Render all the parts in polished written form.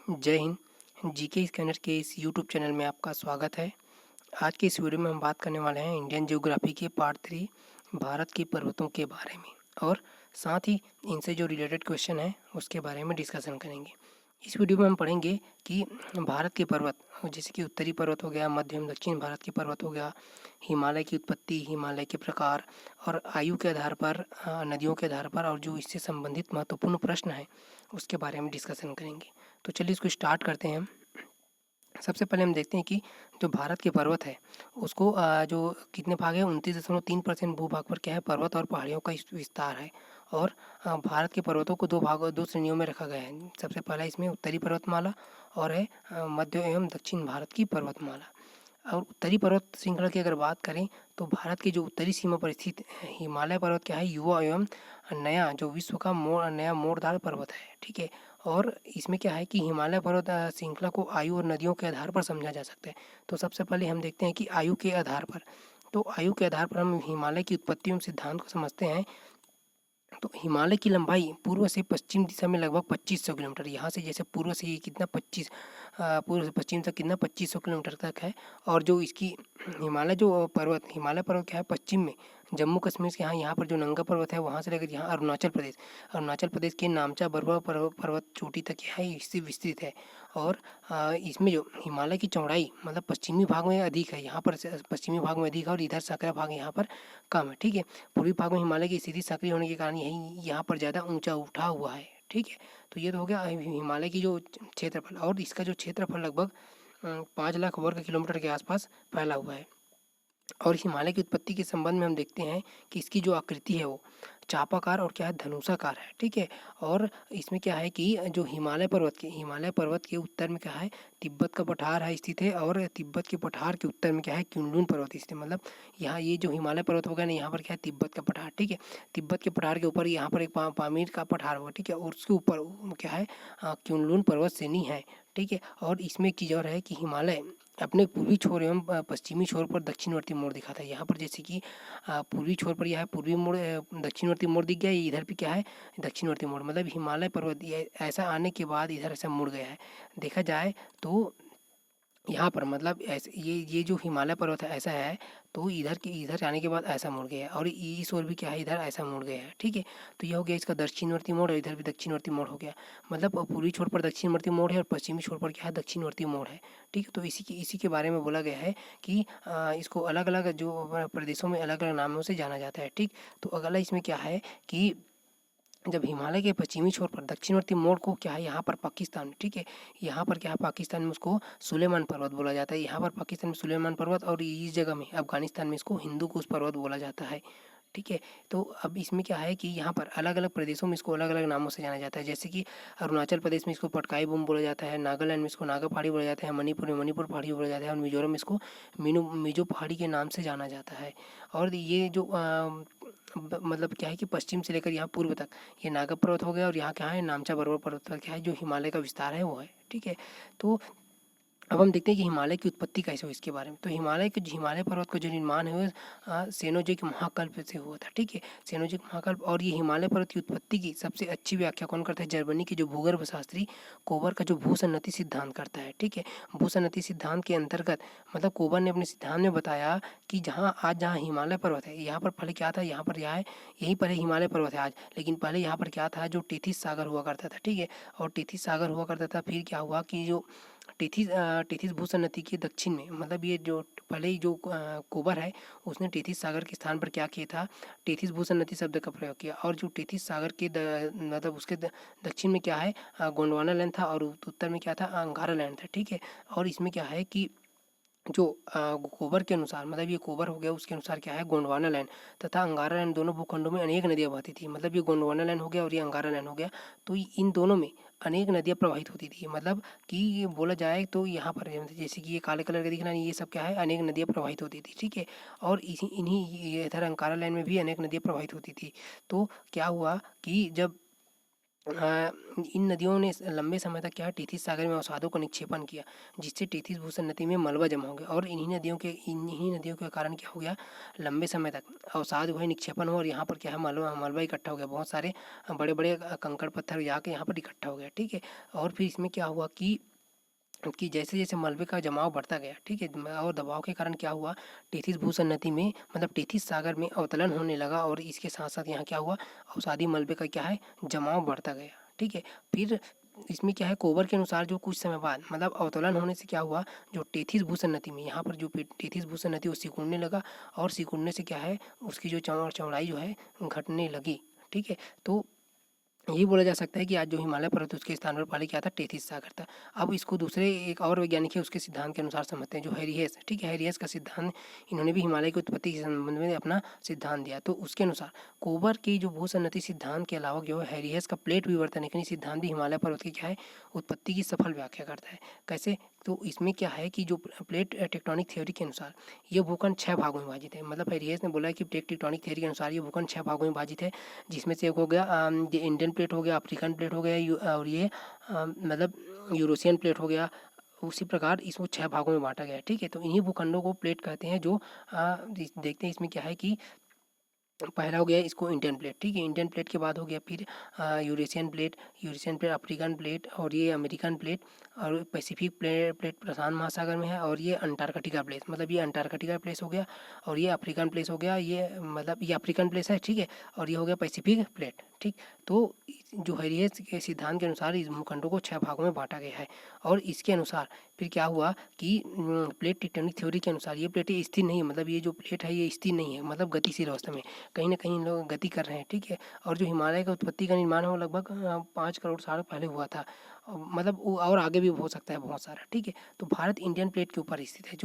जय Hind. GK scanner के इस यूट्यूब चैनल में आपका स्वागत है। आज के इस वीडियो में हम बात करने वाले हैं इंडियन ज्योग्राफी के पार्ट 3 भारत के पर्वतों के बारे में और साथ ही इनसे जो रिलेटेड क्वेश्चन है उसके बारे में डिस्कशन करेंगे। इस वीडियो में हम पढ़ेंगे कि भारत के पर्वत जैसे कि उत्तरी पर्वत हो गया, मध्य एवं दक्षिण भारत के पर्वत हो गया, हिमालय की उत्पत्ति, हिमालय के प्रकार और आयु के आधार पर, नदियों के आधार पर और जो इससे संबंधित महत्वपूर्ण प्रश्न है उसके बारे में डिस्कशन करेंगे। तो चलिए इसको स्टार्ट करते हैं। सबसे पहले हम देखते हैं कि जो भारत के पर्वत है उसको जो कितने भाग है, 29.3% भूभाग पर क्या है, पर्वत और पहाड़ियों का विस्तार है। और भारत के पर्वतों को दो श्रेणियों में रखा गया है। सबसे पहला इसमें उत्तरी पर्वतमाला और है मध्य एवं दक्षिण भारत की पर्वतमाला। और उत्तरी पर्वत श्रृंखला की अगर बात करें तो भारत की जो उत्तरी सीमा पर स्थित हिमालय पर्वत क्या है, युवा एवं नया जो विश्व का नया मोड़दार पर्वत है। ठीक है। और इसमें क्या है कि हिमालय पर्वत श्रृंखला को आयु और नदियों के आधार पर समझा जा सकता है। तो सबसे पहले हम देखते हैं कि आयु के आधार पर, तो आयु के आधार पर हम हिमालय की उत्पत्ति एवं सिद्धांत को समझते हैं। तो हिमालय की लंबाई पूर्व से पश्चिम दिशा में लगभग 2500 किलोमीटर, यहाँ से जैसे पूर्व से ये कितना पूर्व से पश्चिम तक कितना 2500 किलोमीटर तक है। और जो इसकी हिमालय पर्वत क्या है, पश्चिम में जम्मू कश्मीर के यहाँ पर जो नंगा पर्वत है वहाँ से लेकर यहाँ अरुणाचल प्रदेश के नामचा बरुआ पर्वत चोटी तक यह इससे विस्तृत है। और इसमें जो हिमालय की चौड़ाई मतलब पश्चिमी भाग में अधिक है, यहाँ पर पश्चिमी भाग में अधिक है और इधर सकरा भाग यहाँ पर कम है। ठीक है। पूर्वी भाग में हिमालय की स्थिति सक्रिय होने के कारण यही यहाँ पर ज़्यादा ऊंचा उठा हुआ है। ठीक है। तो ये तो हो गया हिमालय की जो क्षेत्रफल, और इसका जो क्षेत्रफल लगभग 5 लाख वर्ग किलोमीटर के आसपास फैला हुआ है। और हिमालय की उत्पत्ति के संबंध में हम देखते हैं कि इसकी जो आकृति है वो चापाकार और क्या है, धनुषाकार है। ठीक है। और इसमें क्या है कि जो हिमालय पर्वत के उत्तर में क्या है, तिब्बत का पठार है स्थित है। और तिब्बत के पठार के उत्तर में क्या है, क्युनलुन पर्वत स्थित है। मतलब यहाँ ये जो हिमालय पर्वत होगा ना, यहाँ पर क्या है, तिब्बत का पठार। ठीक है। तिब्बत के पठार के ऊपर यहाँ पर एक पामीर का पठार होगा। ठीक है। और उसके ऊपर क्या है, क्युनलुन पर्वत श्रेणी है। ठीक है। और इसमें एक चीज़ और है कि हिमालय अपने पूर्वी छोर एवं पश्चिमी छोर पर दक्षिणवर्ती मोड़ दिखाता है। यहाँ पर जैसे कि पूर्वी छोर पर यह है पूर्वी मोड़, दक्षिणवर्ती मोड़ दिख गया, इधर भी क्या है, दक्षिणवर्ती मोड़। मतलब हिमालय पर्वत ये ऐसा आने के बाद इधर ऐसा मुड़ गया है। देखा जाए तो यहाँ पर मतलब ऐसे ये जो हिमालय पर्वत है ऐसा है, तो इधर आने के बाद ऐसा मुड़ गया है। और इस ओर भी क्या है, इधर ऐसा मुड़ गया है। ठीक है। तो ये हो गया इसका दक्षिणवर्ती मोड़, और इधर भी दक्षिणवर्ती मोड़ हो गया। मतलब पूर्वी छोर पर दक्षिणवर्ती मोड़ है और पश्चिमी छोर पर क्या है, दक्षिणवर्ती मोड़ है। ठीक है। तो इसी के बारे में बोला गया है कि इसको अलग अलग जो प्रदेशों में अलग अलग नामों से जाना जाता है। ठीक। तो अगला इसमें क्या है कि जब हिमालय के पश्चिमी छोर पर दक्षिणवर्ती मोड़ को क्या है, यहाँ पर पाकिस्तान, ठीक है, यहाँ पर क्या है, पाकिस्तान में उसको सुलेमान पर्वत बोला जाता है। यहाँ पर पाकिस्तान में सुलेमान पर्वत, और इस जगह में अफगानिस्तान में इसको हिंदू कुश पर्वत बोला जाता है। ठीक है। तो अब इसमें क्या है कि यहाँ पर अलग अलग प्रदेशों में इसको अलग अलग नामों से जाना जाता है। जैसे कि अरुणाचल प्रदेश में इसको पटकाई बूम बोला जाता है, नागालैंड में इसको नागा पहाड़ी बोला जाता है, मणिपुर में मणिपुर पहाड़ी बोला जाता है, और मिजोरम में इसको मिजो पहाड़ी के नाम से जाना जाता है। और ये जो मतलब क्या है कि पश्चिम से लेकर यहाँ पूर्व तक ये नागा पर्वत हो गया, और यहाँ क्या है, नामचा बरुआ पर्वत पर क्या है, जो हिमालय का विस्तार है वो है। ठीक है। तो अब हम देखते हैं कि हिमालय की उत्पत्ति कैसे हुई इसके बारे में। तो हिमालय पर्वत का जो निर्माण है वो सेनोजोइक महाकल्प से हुआ था। ठीक है। सेनोजोइक महाकल्प। और ये हिमालय पर्वत की उत्पत्ति की सबसे अच्छी व्याख्या कौन करता है, जर्मनी के जो भूगर्भ शास्त्री कोबर का जो भूसन्नति सिद्धांत करता है। ठीक है। भूसन्नति सिद्धांत के अंतर्गत मतलब कोबर ने अपने सिद्धांत में बताया कि जहाँ हिमालय पर्वत है, यहाँ पर पहले क्या था, यहाँ पर यहीं पर हिमालय पर्वत है आज, लेकिन पहले यहाँ पर क्या था, जो टेथिस सागर हुआ करता था। ठीक है। और टेथिस सागर हुआ करता था, फिर क्या हुआ कि जो टेथिस भूसन्नति के दक्षिण में, मतलब ये जो पहले ही जो कोबर है उसने टेथिस सागर के स्थान पर क्या किया था, टेथिस भूसन्नति शब्द का प्रयोग किया। और जो टेथिस सागर के मतलब उसके दक्षिण में क्या है, गोंडवाना लैंड था, और उत्तर में क्या था, अंगारा लैंड था। ठीक है। और इसमें क्या है कि जो कोबर के अनुसार, मतलब ये कोबर हो गया, उसके अनुसार क्या है, गोंडवाना लैंड तथा अंगारा लैंड दोनों भूखंडों में अनेक नदियाँ बहती थी। मतलब ये गोंडवाना लैंड हो गया और ये अंगारा लैंड हो गया, तो इन दोनों में अनेक नदियाँ प्रवाहित होती थी। मतलब कि ये बोला जाए तो यहाँ पर जैसे कि ये काले कलर का दिख रहा है, ये सब क्या है, अनेक नदियाँ प्रवाहित होती थी। ठीक है। और इन्हीं इधर अंकारा लैंड में भी अनेक नदियाँ प्रवाहित होती थी। तो क्या हुआ कि जब इन नदियों ने लंबे समय तक क्या है टेथिस सागर में अवसादों का निक्षेपण किया, जिससे टेथिस भूषण नदी में मलबा जमा हो गया और इन्हीं नदियों के कारण क्या हो गया, लंबे समय तक अवसाद हुए, निक्षेपण हुआ और यहाँ पर क्या है मलबा मलबा इकट्ठा हो गया, बहुत सारे बड़े बड़े कंकड़ पत्थर जाके यहाँ पर इकट्ठा हो गया। ठीक है, और फिर इसमें क्या हुआ कि जैसे जैसे मलबे का जमाव बढ़ता गया, ठीक है, और दबाव के कारण क्या हुआ, टेथिस भूषण नदी में मतलब टेथिस सागर में अवतलन होने लगा और इसके साथ साथ यहाँ क्या हुआ, अवसादी मलबे का क्या है जमाव बढ़ता गया। ठीक है, फिर इसमें क्या है, कोबर के अनुसार जो कुछ समय बाद मतलब अवतलन होने से क्या हुआ, जो टेथिस भूषण नदी में यहाँ पर जो टेथिस भूषण नदी वो सिकुड़ने लगा और सिकुड़ने से क्या है उसकी जो चौड़ाई जो है घटने लगी। ठीक है, तो यही बोला जा सकता है कि आज जो हिमालय पर्वत है उसके स्थान पर पहले क्या था, टेथिस सागर था। अब इसको दूसरे एक और वैज्ञानिक है उसके सिद्धांत के अनुसार समझते हैं, जो हैरियस। ठीक है, हैरियस का सिद्धांत, इन्होंने भी हिमालय की उत्पत्ति के संबंध में अपना सिद्धांत दिया। तो उसके अनुसार कोबर की जो भूसन्नति सिद्धांत के अलावा जो है हैरियस का प्लेट विवर्तनिकी सिद्धांत भी हिमालय पर्वत की क्या है उत्पत्ति की सफल व्याख्या करता है। कैसे, तो इसमें क्या है कि जो प्लेट टेक्टोनिक थ्योरी के अनुसार ये भूखंड 6 भागों में विभाजित है। मतलब हैरियस ने बोला है कि प्लेट टेक्टोनिक थ्योरी के अनुसार ये भूखंड 6 भागों में विभाजित है, जिसमें से एक हो गया ये इंडियन प्लेट हो गया, अफ्रीकन प्लेट हो गया और ये मतलब यूरोशियन प्लेट हो गया। उसी प्रकार इसको 6 भागों में बांटा गया है। ठीक है, तो इन्हीं भूखंडों को प्लेट कहते हैं। जो देखते हैं इसमें क्या है कि पहला हो गया इसको इंडियन प्लेट। ठीक है, इंडियन प्लेट के बाद हो गया फिर यूरेशियन प्लेट, अफ्रीकन प्लेट और ये अमेरिकन प्लेट और पैसिफिक प्लेट प्रशांत महासागर में है और ये अंटार्कटिका प्लेस, मतलब ये अंटार्कटिका प्लेस हो गया और ये अफ्रीकन प्लेस हो गया, ये मतलब ये अफ्रीकन प्लेस है। ठीक है, और ये हो गया पैसिफिक प्लेट। ठीक, तो जो हैरियस के सिद्धांत के अनुसार इस भूखंडों को 6 भागों में बांटा गया है और इसके अनुसार फिर क्या हुआ कि प्लेट टेक्टोनिक थ्योरी के अनुसार ये प्लेटें स्थिर नहीं है, मतलब ये जो प्लेट है ये स्थिर नहीं है, मतलब गतिशील अवस्था में कहीं ना कहीं लोग गति कर रहे हैं। ठीक है, और जो हिमालय का उत्पत्ति का निर्माण है वो लगभग 5 करोड़ साल पहले हुआ था, मतलब वो और आगे भी हो सकता है बहुत सारा। ठीक है, तो भारत इंडियन प्लेट के ऊपर स्थित है।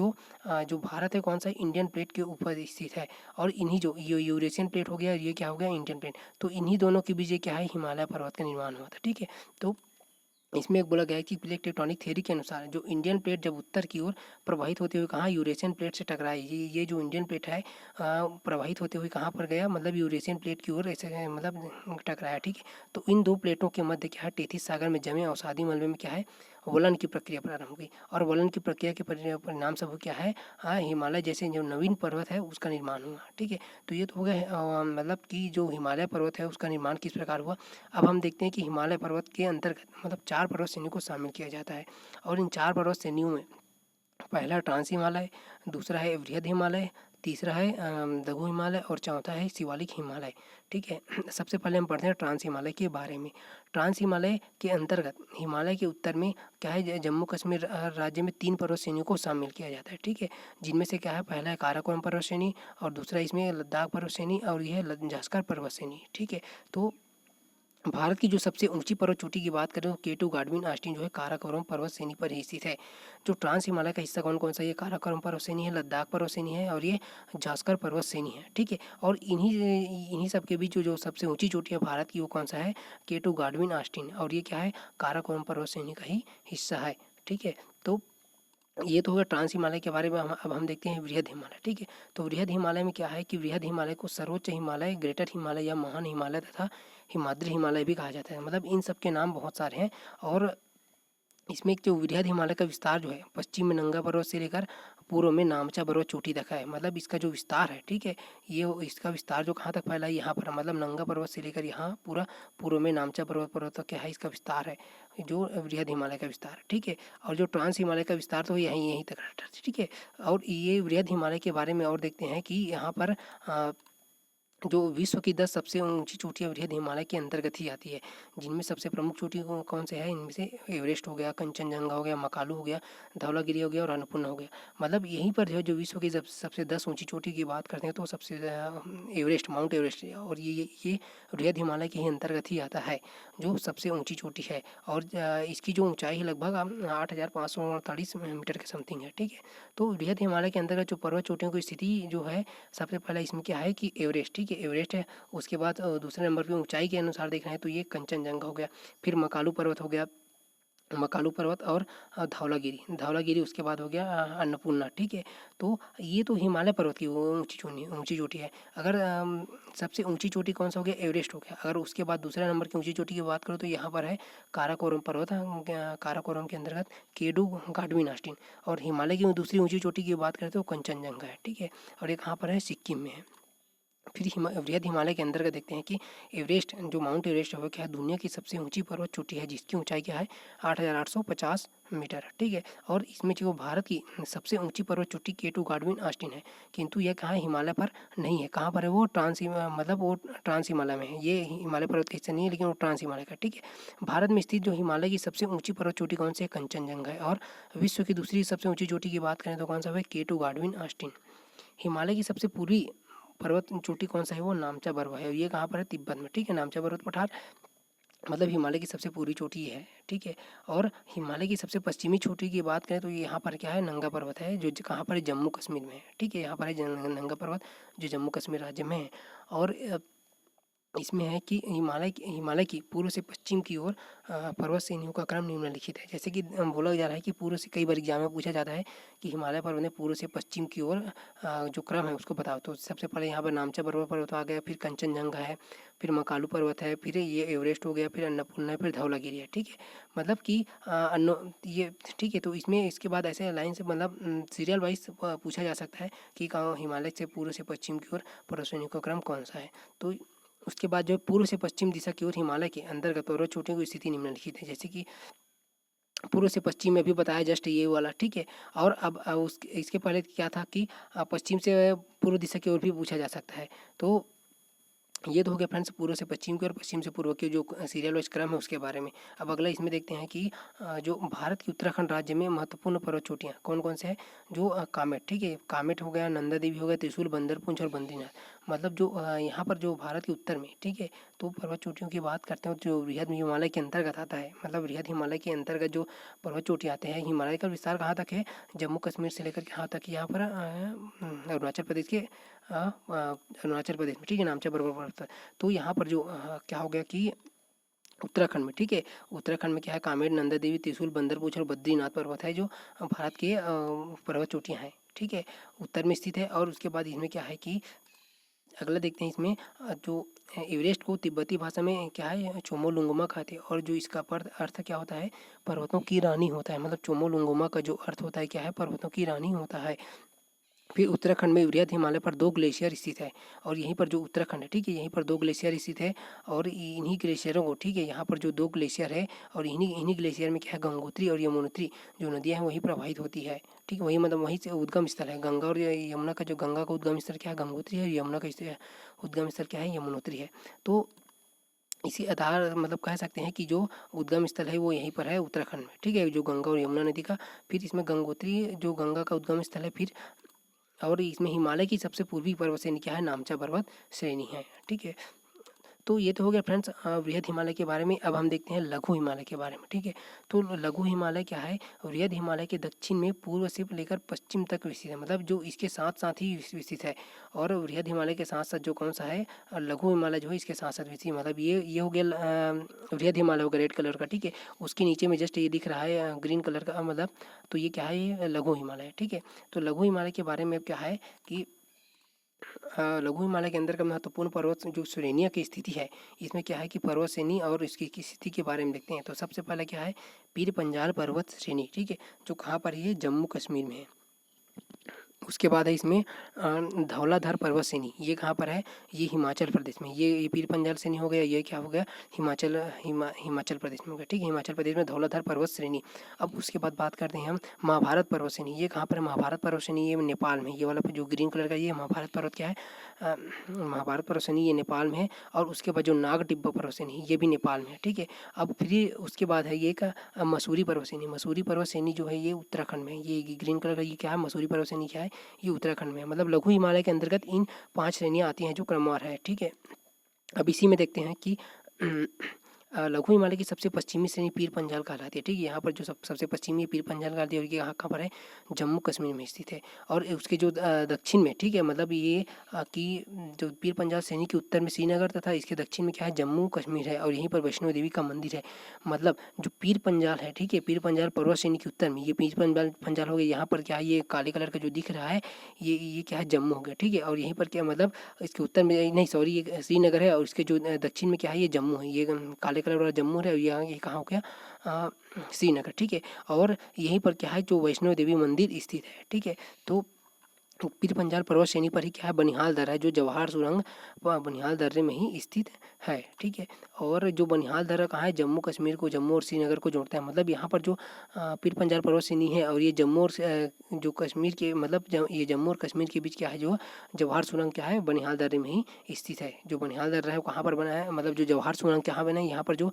जो भारत है कौन सा, इंडियन प्लेट के ऊपर स्थित है और इन्हीं जो यूरेशियन प्लेट हो गया और ये क्या हो गया इंडियन प्लेट, तो इन्हीं दोनों के बीच क्या है हिमालय पर्वत का निर्माण हुआ था। ठीक है, तो इसमें एक बोला गया है कि प्लेट टेक्टोनिक थ्योरी के अनुसार जो इंडियन प्लेट जब उत्तर की ओर प्रवाहित होते हुए कहाँ यूरेशियन प्लेट से टकराई, ये जो इंडियन प्लेट है प्रवाहित होते हुए कहाँ पर गया, मतलब यूरेशियन प्लेट की ओर ऐसे मतलब टकराया। ठीक है, तो इन दो प्लेटों के मध्य क्या है टेथिस सागर में जमे अवसादी मलबे में क्या है वलन की प्रक्रिया प्रारंभ हुई और वलन की प्रक्रिया के परिणाम सब क्या है, हिमालय जैसे जो नवीन पर्वत है उसका निर्माण हुआ। ठीक है, तो ये तो हो गया मतलब कि जो हिमालय पर्वत है उसका निर्माण किस प्रकार हुआ। अब हम देखते हैं कि हिमालय पर्वत के अंतर्गत मतलब 4 पर्वत श्रेणियों को शामिल किया जाता है और इन 4 पर्वत श्रेणियों में पहला ट्रांस हिमालय, दूसरा है वृहद हिमालय, तीसरा है लघु हिमालय और चौथा है शिवालिक हिमालय। ठीक है, सबसे पहले हम पढ़ते हैं ट्रांस हिमालय के बारे में। ट्रांस हिमालय के अंतर्गत हिमालय के उत्तर में क्या है जम्मू कश्मीर राज्य में 3 पर्वत श्रेणियों को शामिल किया जाता है। ठीक है, जिनमें से क्या है पहला है काराकोरम पर्वत श्रेणी और दूसरा इसमें लद्दाख पर्वत श्रेणी और यह है जास्कर पर्वत श्रेणी। ठीक है, तो भारत की जो सबसे ऊंची पर्वत चोटी की बात करें तो केटू गाडविन आस्टीन जो है काराकोरम पर्वत श्रेणी पर ही स्थित है। जो ट्रांस हिमालय का हिस्सा कौन कौन सा, ये काराकोरम पर्वत श्रेणी है, लद्दाख पर्वत श्रेणी है और ये जास्कर पर्वत श्रेणी है। ठीक है, और इन्हीं सब के बीच जो सबसे ऊंची चोटी है भारत की वो कौन सा है, केटू गाडविन आस्टीन, और ये क्या है काराकोरम पर्वत श्रेणी का ही हिस्सा है। ठीक है, तो ये तो होगा ट्रांस हिमालय के बारे में। अब हम देखते हैं वृहद हिमालय। ठीक है, तो वृहद हिमालय में क्या है कि वृहद हिमालय को सर्वोच्च हिमालय, ग्रेटर हिमालय या महान हिमालय तथा हिमाद्री हिमालय भी कहा जाता है। मतलब इन सब के नाम बहुत सारे हैं और इसमें एक जो वृहद हिमालय का विस्तार जो है पश्चिम में नंगा पर्वत से लेकर पूर्व में नामचा पर्वत चोटी तक है। मतलब इसका जो विस्तार है, ठीक है, ये इसका विस्तार जो कहाँ तक फैला है यहाँ पर, मतलब नंगा पर्वत से लेकर यहाँ पूरा पूर्व में नामचा पर्वत तक क्या है इसका विस्तार है, जो वृहद हिमालय का विस्तार है। ठीक है, और जो ट्रांस हिमालय का विस्तार तो यहीं यहीं तक रहता है। ठीक है, और ये वृहद हिमालय के बारे में और देखते हैं कि यहाँ पर जो विश्व की 10 सबसे ऊंची चोटियाँ वृहद हिमालय के अंतर्गत ही आती है, जिनमें सबसे प्रमुख चोटी कौन से है, इनमें से एवरेस्ट हो गया, कंचनजंगा हो गया, मकालू हो गया, धौलागिरी हो गया और अन्नपूर्णा हो गया। मतलब यहीं पर जो विश्व की सबसे 10 ऊंची चोटी की बात करते हैं तो सबसे एवरेस्ट, माउंट एवरेस्ट, और ये वृहद हिमालय के ही अंतर्गत ही आता है जो सबसे ऊंची चोटी है। और इसकी जो ऊंचाई है लगभग 8,548 मीटर के समथिंग है। ठीक है, तो वृहद हिमालय के अंतर्गत जो पर्वत चोटियों की स्थिति जो है सबसे पहला इसमें क्या है कि एवरेस्ट। ठीक है, एवरेस्ट है। उसके बाद दूसरे नंबर पे ऊंचाई के अनुसार देख रहे हैं तो ये कंचनजंगा हो गया, फिर मकालू पर्वत हो गया, मकालू पर्वत और धौलागिरी उसके बाद हो गया अन्नपूर्णा। ठीक है, तो ये तो हिमालय पर्वत की वो ऊंची चोटी है। अगर सबसे ऊंची चोटी कौन सा हो गया, एवरेस्ट हो गया। अगर उसके बाद दूसरे नंबर की ऊंची चोटी की बात करो तो यहाँ पर है काराकोरम पर्वत। काराकोरम के अंतर्गत केडू गाडविन आस्टीन। और हिमालय की दूसरी ऊंची चोटी की बात करें तो कंचनजंगा है। ठीक है, और ये कहाँ पर है, सिक्किम में है। फिर वृहद हिमालय के अंदर का देखते हैं कि एवरेस्ट, जो माउंट एवरेस्ट है वो क्या है, दुनिया की सबसे ऊंची पर्वत चोटी है, जिसकी ऊंचाई क्या है 8,850 मीटर। ठीक है, और इसमें जो भारत की सबसे ऊंची पर्वत चोटी केटू गाडविन आस्टीन है, किंतु यह कहाँ है, हिमालय पर नहीं है। कहाँ पर है वो, मतलब वो ट्रांस हिमालय में है। ये हिमालय पर्वत का हिस्सा नहीं है, लेकिन वो ट्रांस हिमालय का। ठीक है, भारत में स्थित जो हिमालय की सबसे ऊंची पर्वत चोटी कौन सी है, कंचनजंगा है। और विश्व की दूसरी सबसे ऊंची चोटी की बात करें तो कौन सा है, केटू गाडविन आस्टीन। हिमालय की सबसे पूर्वी पर्वत चोटी कौन सा है, वो नामचा पर्वत है। ये कहाँ पर है, तिब्बत में। ठीक है, नामचा पर्वत पठार मतलब हिमालय की सबसे पूर्वी चोटी है। ठीक है, और हिमालय की सबसे पश्चिमी चोटी की बात करें तो यहाँ पर क्या है, नंगा पर्वत है, जो कहाँ पर है, जम्मू कश्मीर में है। ठीक है, यहाँ पर है नंगा पर्वत, जो जम्मू कश्मीर राज्य में है। और इसमें है कि हिमालय की पूर्व से पश्चिम की ओर पर्वत श्रेणियों का क्रम निम्नलिखित है। जैसे कि बोला जा रहा है कि पूर्व से, कई बार एग्जाम में पूछा जाता है कि हिमालय पर्वत में पूर्व से पश्चिम की ओर जो क्रम है उसको बताओ। तो सबसे पहले यहाँ पर नामचा पर्वत आ गया, फिर कंचनजंगा है, फिर मकालू पर्वत है, फिर ये एवरेस्ट हो गया, फिर अन्नपूर्णा है, फिर धौलागिरी है। ठीक है, मतलब कि ये ठीक है। तो इसमें इसके बाद ऐसे लाइन से मतलब सीरियल वाइज पूछा जा सकता है कि हिमालय से पूर्व से पश्चिम की ओर पर्वत श्रेणियों का क्रम कौन सा है। तो उसके बाद जो पूर्व से पश्चिम दिशा की ओर हिमालय के अंतर्गत पर्वत चोटियों की स्थिति निम्नलिखित है। जैसे कि पूर्व से पश्चिम में भी बताया जस्ट ये वाला। ठीक है, और अब उस इसके पहले क्या था कि पश्चिम से पूर्व दिशा की ओर भी पूछा जा सकता है। तो ये तो हो गया फ्रेंड्स पूर्व से पश्चिम की और पश्चिम से पूर्व की जो सीरियल वाइज क्रम है उसके बारे में। अब अगला इसमें देखते हैं कि जो भारत की उत्तराखंड राज्य में महत्वपूर्ण पर्वत चोटियाँ कौन कौन से हैं, जो कामेट। ठीक है, कामेट हो गया, नंदा देवी हो गया, त्रिशूल, बंदरपुंछ और बद्रीनाथ। मतलब जो यहाँ पर जो भारत के उत्तर में, ठीक है, तो पर्वत चोटियों की बात करते हैं जो वृहद हिमालय के अंतर्गत आता है। मतलब वृहद हिमालय के अंतर्गत जो पर्वत चोटी आते हैं, हिमालय का विस्तार कहाँ तक है, जम्मू कश्मीर से लेकर कहाँ तक, यहाँ पर अरुणाचल प्रदेश के अरुणाचल प्रदेश में। ठीक है, नामचा पर्वत। तो यहाँ पर जो क्या हो गया कि उत्तराखंड में, ठीक है, उत्तराखंड में क्या है, कामेट, नंदा देवी, त्रिशूल, बंदरपुर और बद्रीनाथ पर्वत है, जो भारत के पर्वत चोटियाँ हैं। ठीक है, उत्तर में स्थित है। और उसके बाद इसमें क्या है कि अगला देखते हैं इसमें जो एवरेस्ट को तिब्बती भाषा में क्या है, चोमोलुंगमा कहते हैं। और जो इसका अर्थ क्या होता है, पर्वतों की रानी होता है। मतलब चोमोलुंगमा का जो अर्थ होता है क्या है, पर्वतों की रानी होता है। फिर उत्तराखंड में वृहद हिमालय पर 2 ग्लेशियर स्थित है। और यहीं पर जो उत्तराखंड है, ठीक है, यहीं पर 2 ग्लेशियर स्थित है। और इन्हीं ग्लेशियरों को, ठीक है, यहाँ पर जो 2 ग्लेशियर है और इन्हीं इन्हीं ग्लेशियर में क्या है, गंगोत्री और यमुनोत्री जो नदियाँ हैं वही प्रवाहित होती है। ठीक है, वही मतलब वहीं से उद्गम स्थल है। गंगा और यमुना का, जो गंगा का उद्गम स्थल क्या है, गंगोत्री है, और यमुना का उद्गम स्थल क्या है, यमुनोत्री है। तो इसी आधार मतलब कह सकते हैं कि जो उद्गम स्थल है वो यहीं पर है, उत्तराखंड में। ठीक है, जो गंगा और यमुना नदी का। फिर इसमें गंगोत्री जो गंगा का उद्गम स्थल है। फिर और इसमें हिमालय की सबसे पूर्वी पर्वत श्रेणी क्या है, नामचा पर्वत श्रेणी है। ठीक है, तो ये तो हो गया फ्रेंड्स वृहद हिमालय के बारे में। अब हम देखते हैं लघु हिमालय के बारे में। ठीक है, तो लघु हिमालय क्या है, वृहद हिमालय के दक्षिण में पूर्व से लेकर पश्चिम तक विस्तृत है। मतलब जो इसके साथ साथ ही विस्तृत है। और वृहद हिमालय के साथ साथ जो कौन सा है, लघु हिमालय जो है इसके साथ साथ विस्तृत। मतलब ये हो गया वृहद हिमालय हो गया रेड कलर का। ठीक है, उसके नीचे में जस्ट ये दिख रहा है ग्रीन कलर का, मतलब तो ये क्या है, ये लघु हिमालय है। ठीक है, तो लघु हिमालय के बारे में क्या है कि लघु हिमालय के अंदर का महत्वपूर्ण पर्वत जो श्रेणियाँ की स्थिति है, इसमें क्या है कि पर्वत श्रेणी और इसकी स्थिति के बारे में देखते हैं। तो सबसे पहले क्या है, पीर पंजाल पर्वत श्रेणी। ठीक है, जो कहाँ पर है, जम्मू कश्मीर में है। उसके बाद है इसमें धौलाधार पर्वत श्रेणी, ये कहाँ पर है, ये हिमाचल प्रदेश में। ये पीर पंजाल श्रेणी हो गया, ये क्या हो गया, हिमाचल प्रदेश में हो गया। ठीक है, हिमाचल प्रदेश में धौलाधार पर्वत श्रेणी। अब उसके बाद बात करते हैं हम महाभारत पर्वत श्रेणी। ये कहाँ पर है, महाभारत पर्वत श्रेणी, ये नेपाल में। ये वाला जो ग्रीन कलर का ये महाभारत पर्वत क्या है, महाभारत पर्वत श्रेणी, ये नेपाल में है। और उसके बाद जो नाग टिब्बा पर्वत श्रेणी, ये भी नेपाल में है। ठीक है, अब फिर उसके बाद है ये का मसूरी पर्वत श्रेणी। मसूरी पर्वत श्रेणी जो है ये उत्तराखंड में है। ये ग्रीन कलर का ये क्या है, मसूरी पर्वत श्रेणी क्या है, ये उत्तराखंड में है। मतलब लघु हिमालय के अंतर्गत इन 5 श्रेणियाँ आती हैं जो क्रमवार है। ठीक है, अब इसी में देखते हैं कि लघु हिमालय की सबसे पश्चिमी श्रेणी पीर पंजाल कहलाती है। ठीक है, यहाँ पर जो सबसे पश्चिमी पीर पंजाल कहलाती है और ये कहाँ पर है, जम्मू कश्मीर में स्थित है। और उसके जो दक्षिण में, ठीक है, मतलब ये कि जो पीर पंजाल श्रेणी के उत्तर में श्रीनगर तथा इसके दक्षिण में क्या है, जम्मू कश्मीर है। और यहीं पर वैष्णो देवी का मंदिर है। मतलब जो पीर पंजाल है, ठीक है, पीर पंजाल पर्वत श्रेणी के उत्तर में, ये पीर पंजाल पंजाल हो गया। यहाँ पर क्या है, ये काले कलर का जो दिख रहा है, ये क्या है, जम्मू हो गया। ठीक है, और यहीं पर क्या मतलब इसके उत्तर में नहीं, सॉरी, ये श्रीनगर है। और इसके जो दक्षिण में क्या है, ये जम्मू है। ये काले कलर वाला जम्मू है और यहाँ ये कहाँ हो गया, श्रीनगर। ठीक है, और यहीं पर क्या है, जो वैष्णो देवी मंदिर स्थित है। ठीक है, तो पीर पंजाल पर्वत श्रेणी पर ही क्या है, बनिहाल दर्रा है, जो जवाहर सुरंग बनिहाल दर्रे में ही स्थित है। ठीक है, और जो बनिहाल दर्रा कहाँ है, जम्मू कश्मीर को, जम्मू और श्रीनगर को जोड़ता है। मतलब यहाँ पर जो पीर पंजाल पर्वत श्रेणी है और ये जम्मू और जो कश्मीर के, मतलब ये जम्मू और कश्मीर के बीच क्या है, जो जवाहर सुरंग क्या है, बनिहाल दर्रे में ही स्थित है। जो बनिहाल दर्रा है वो कहाँ पर बना है, मतलब जो जवाहर सुरंग कहाँ बना है, यहाँ पर जो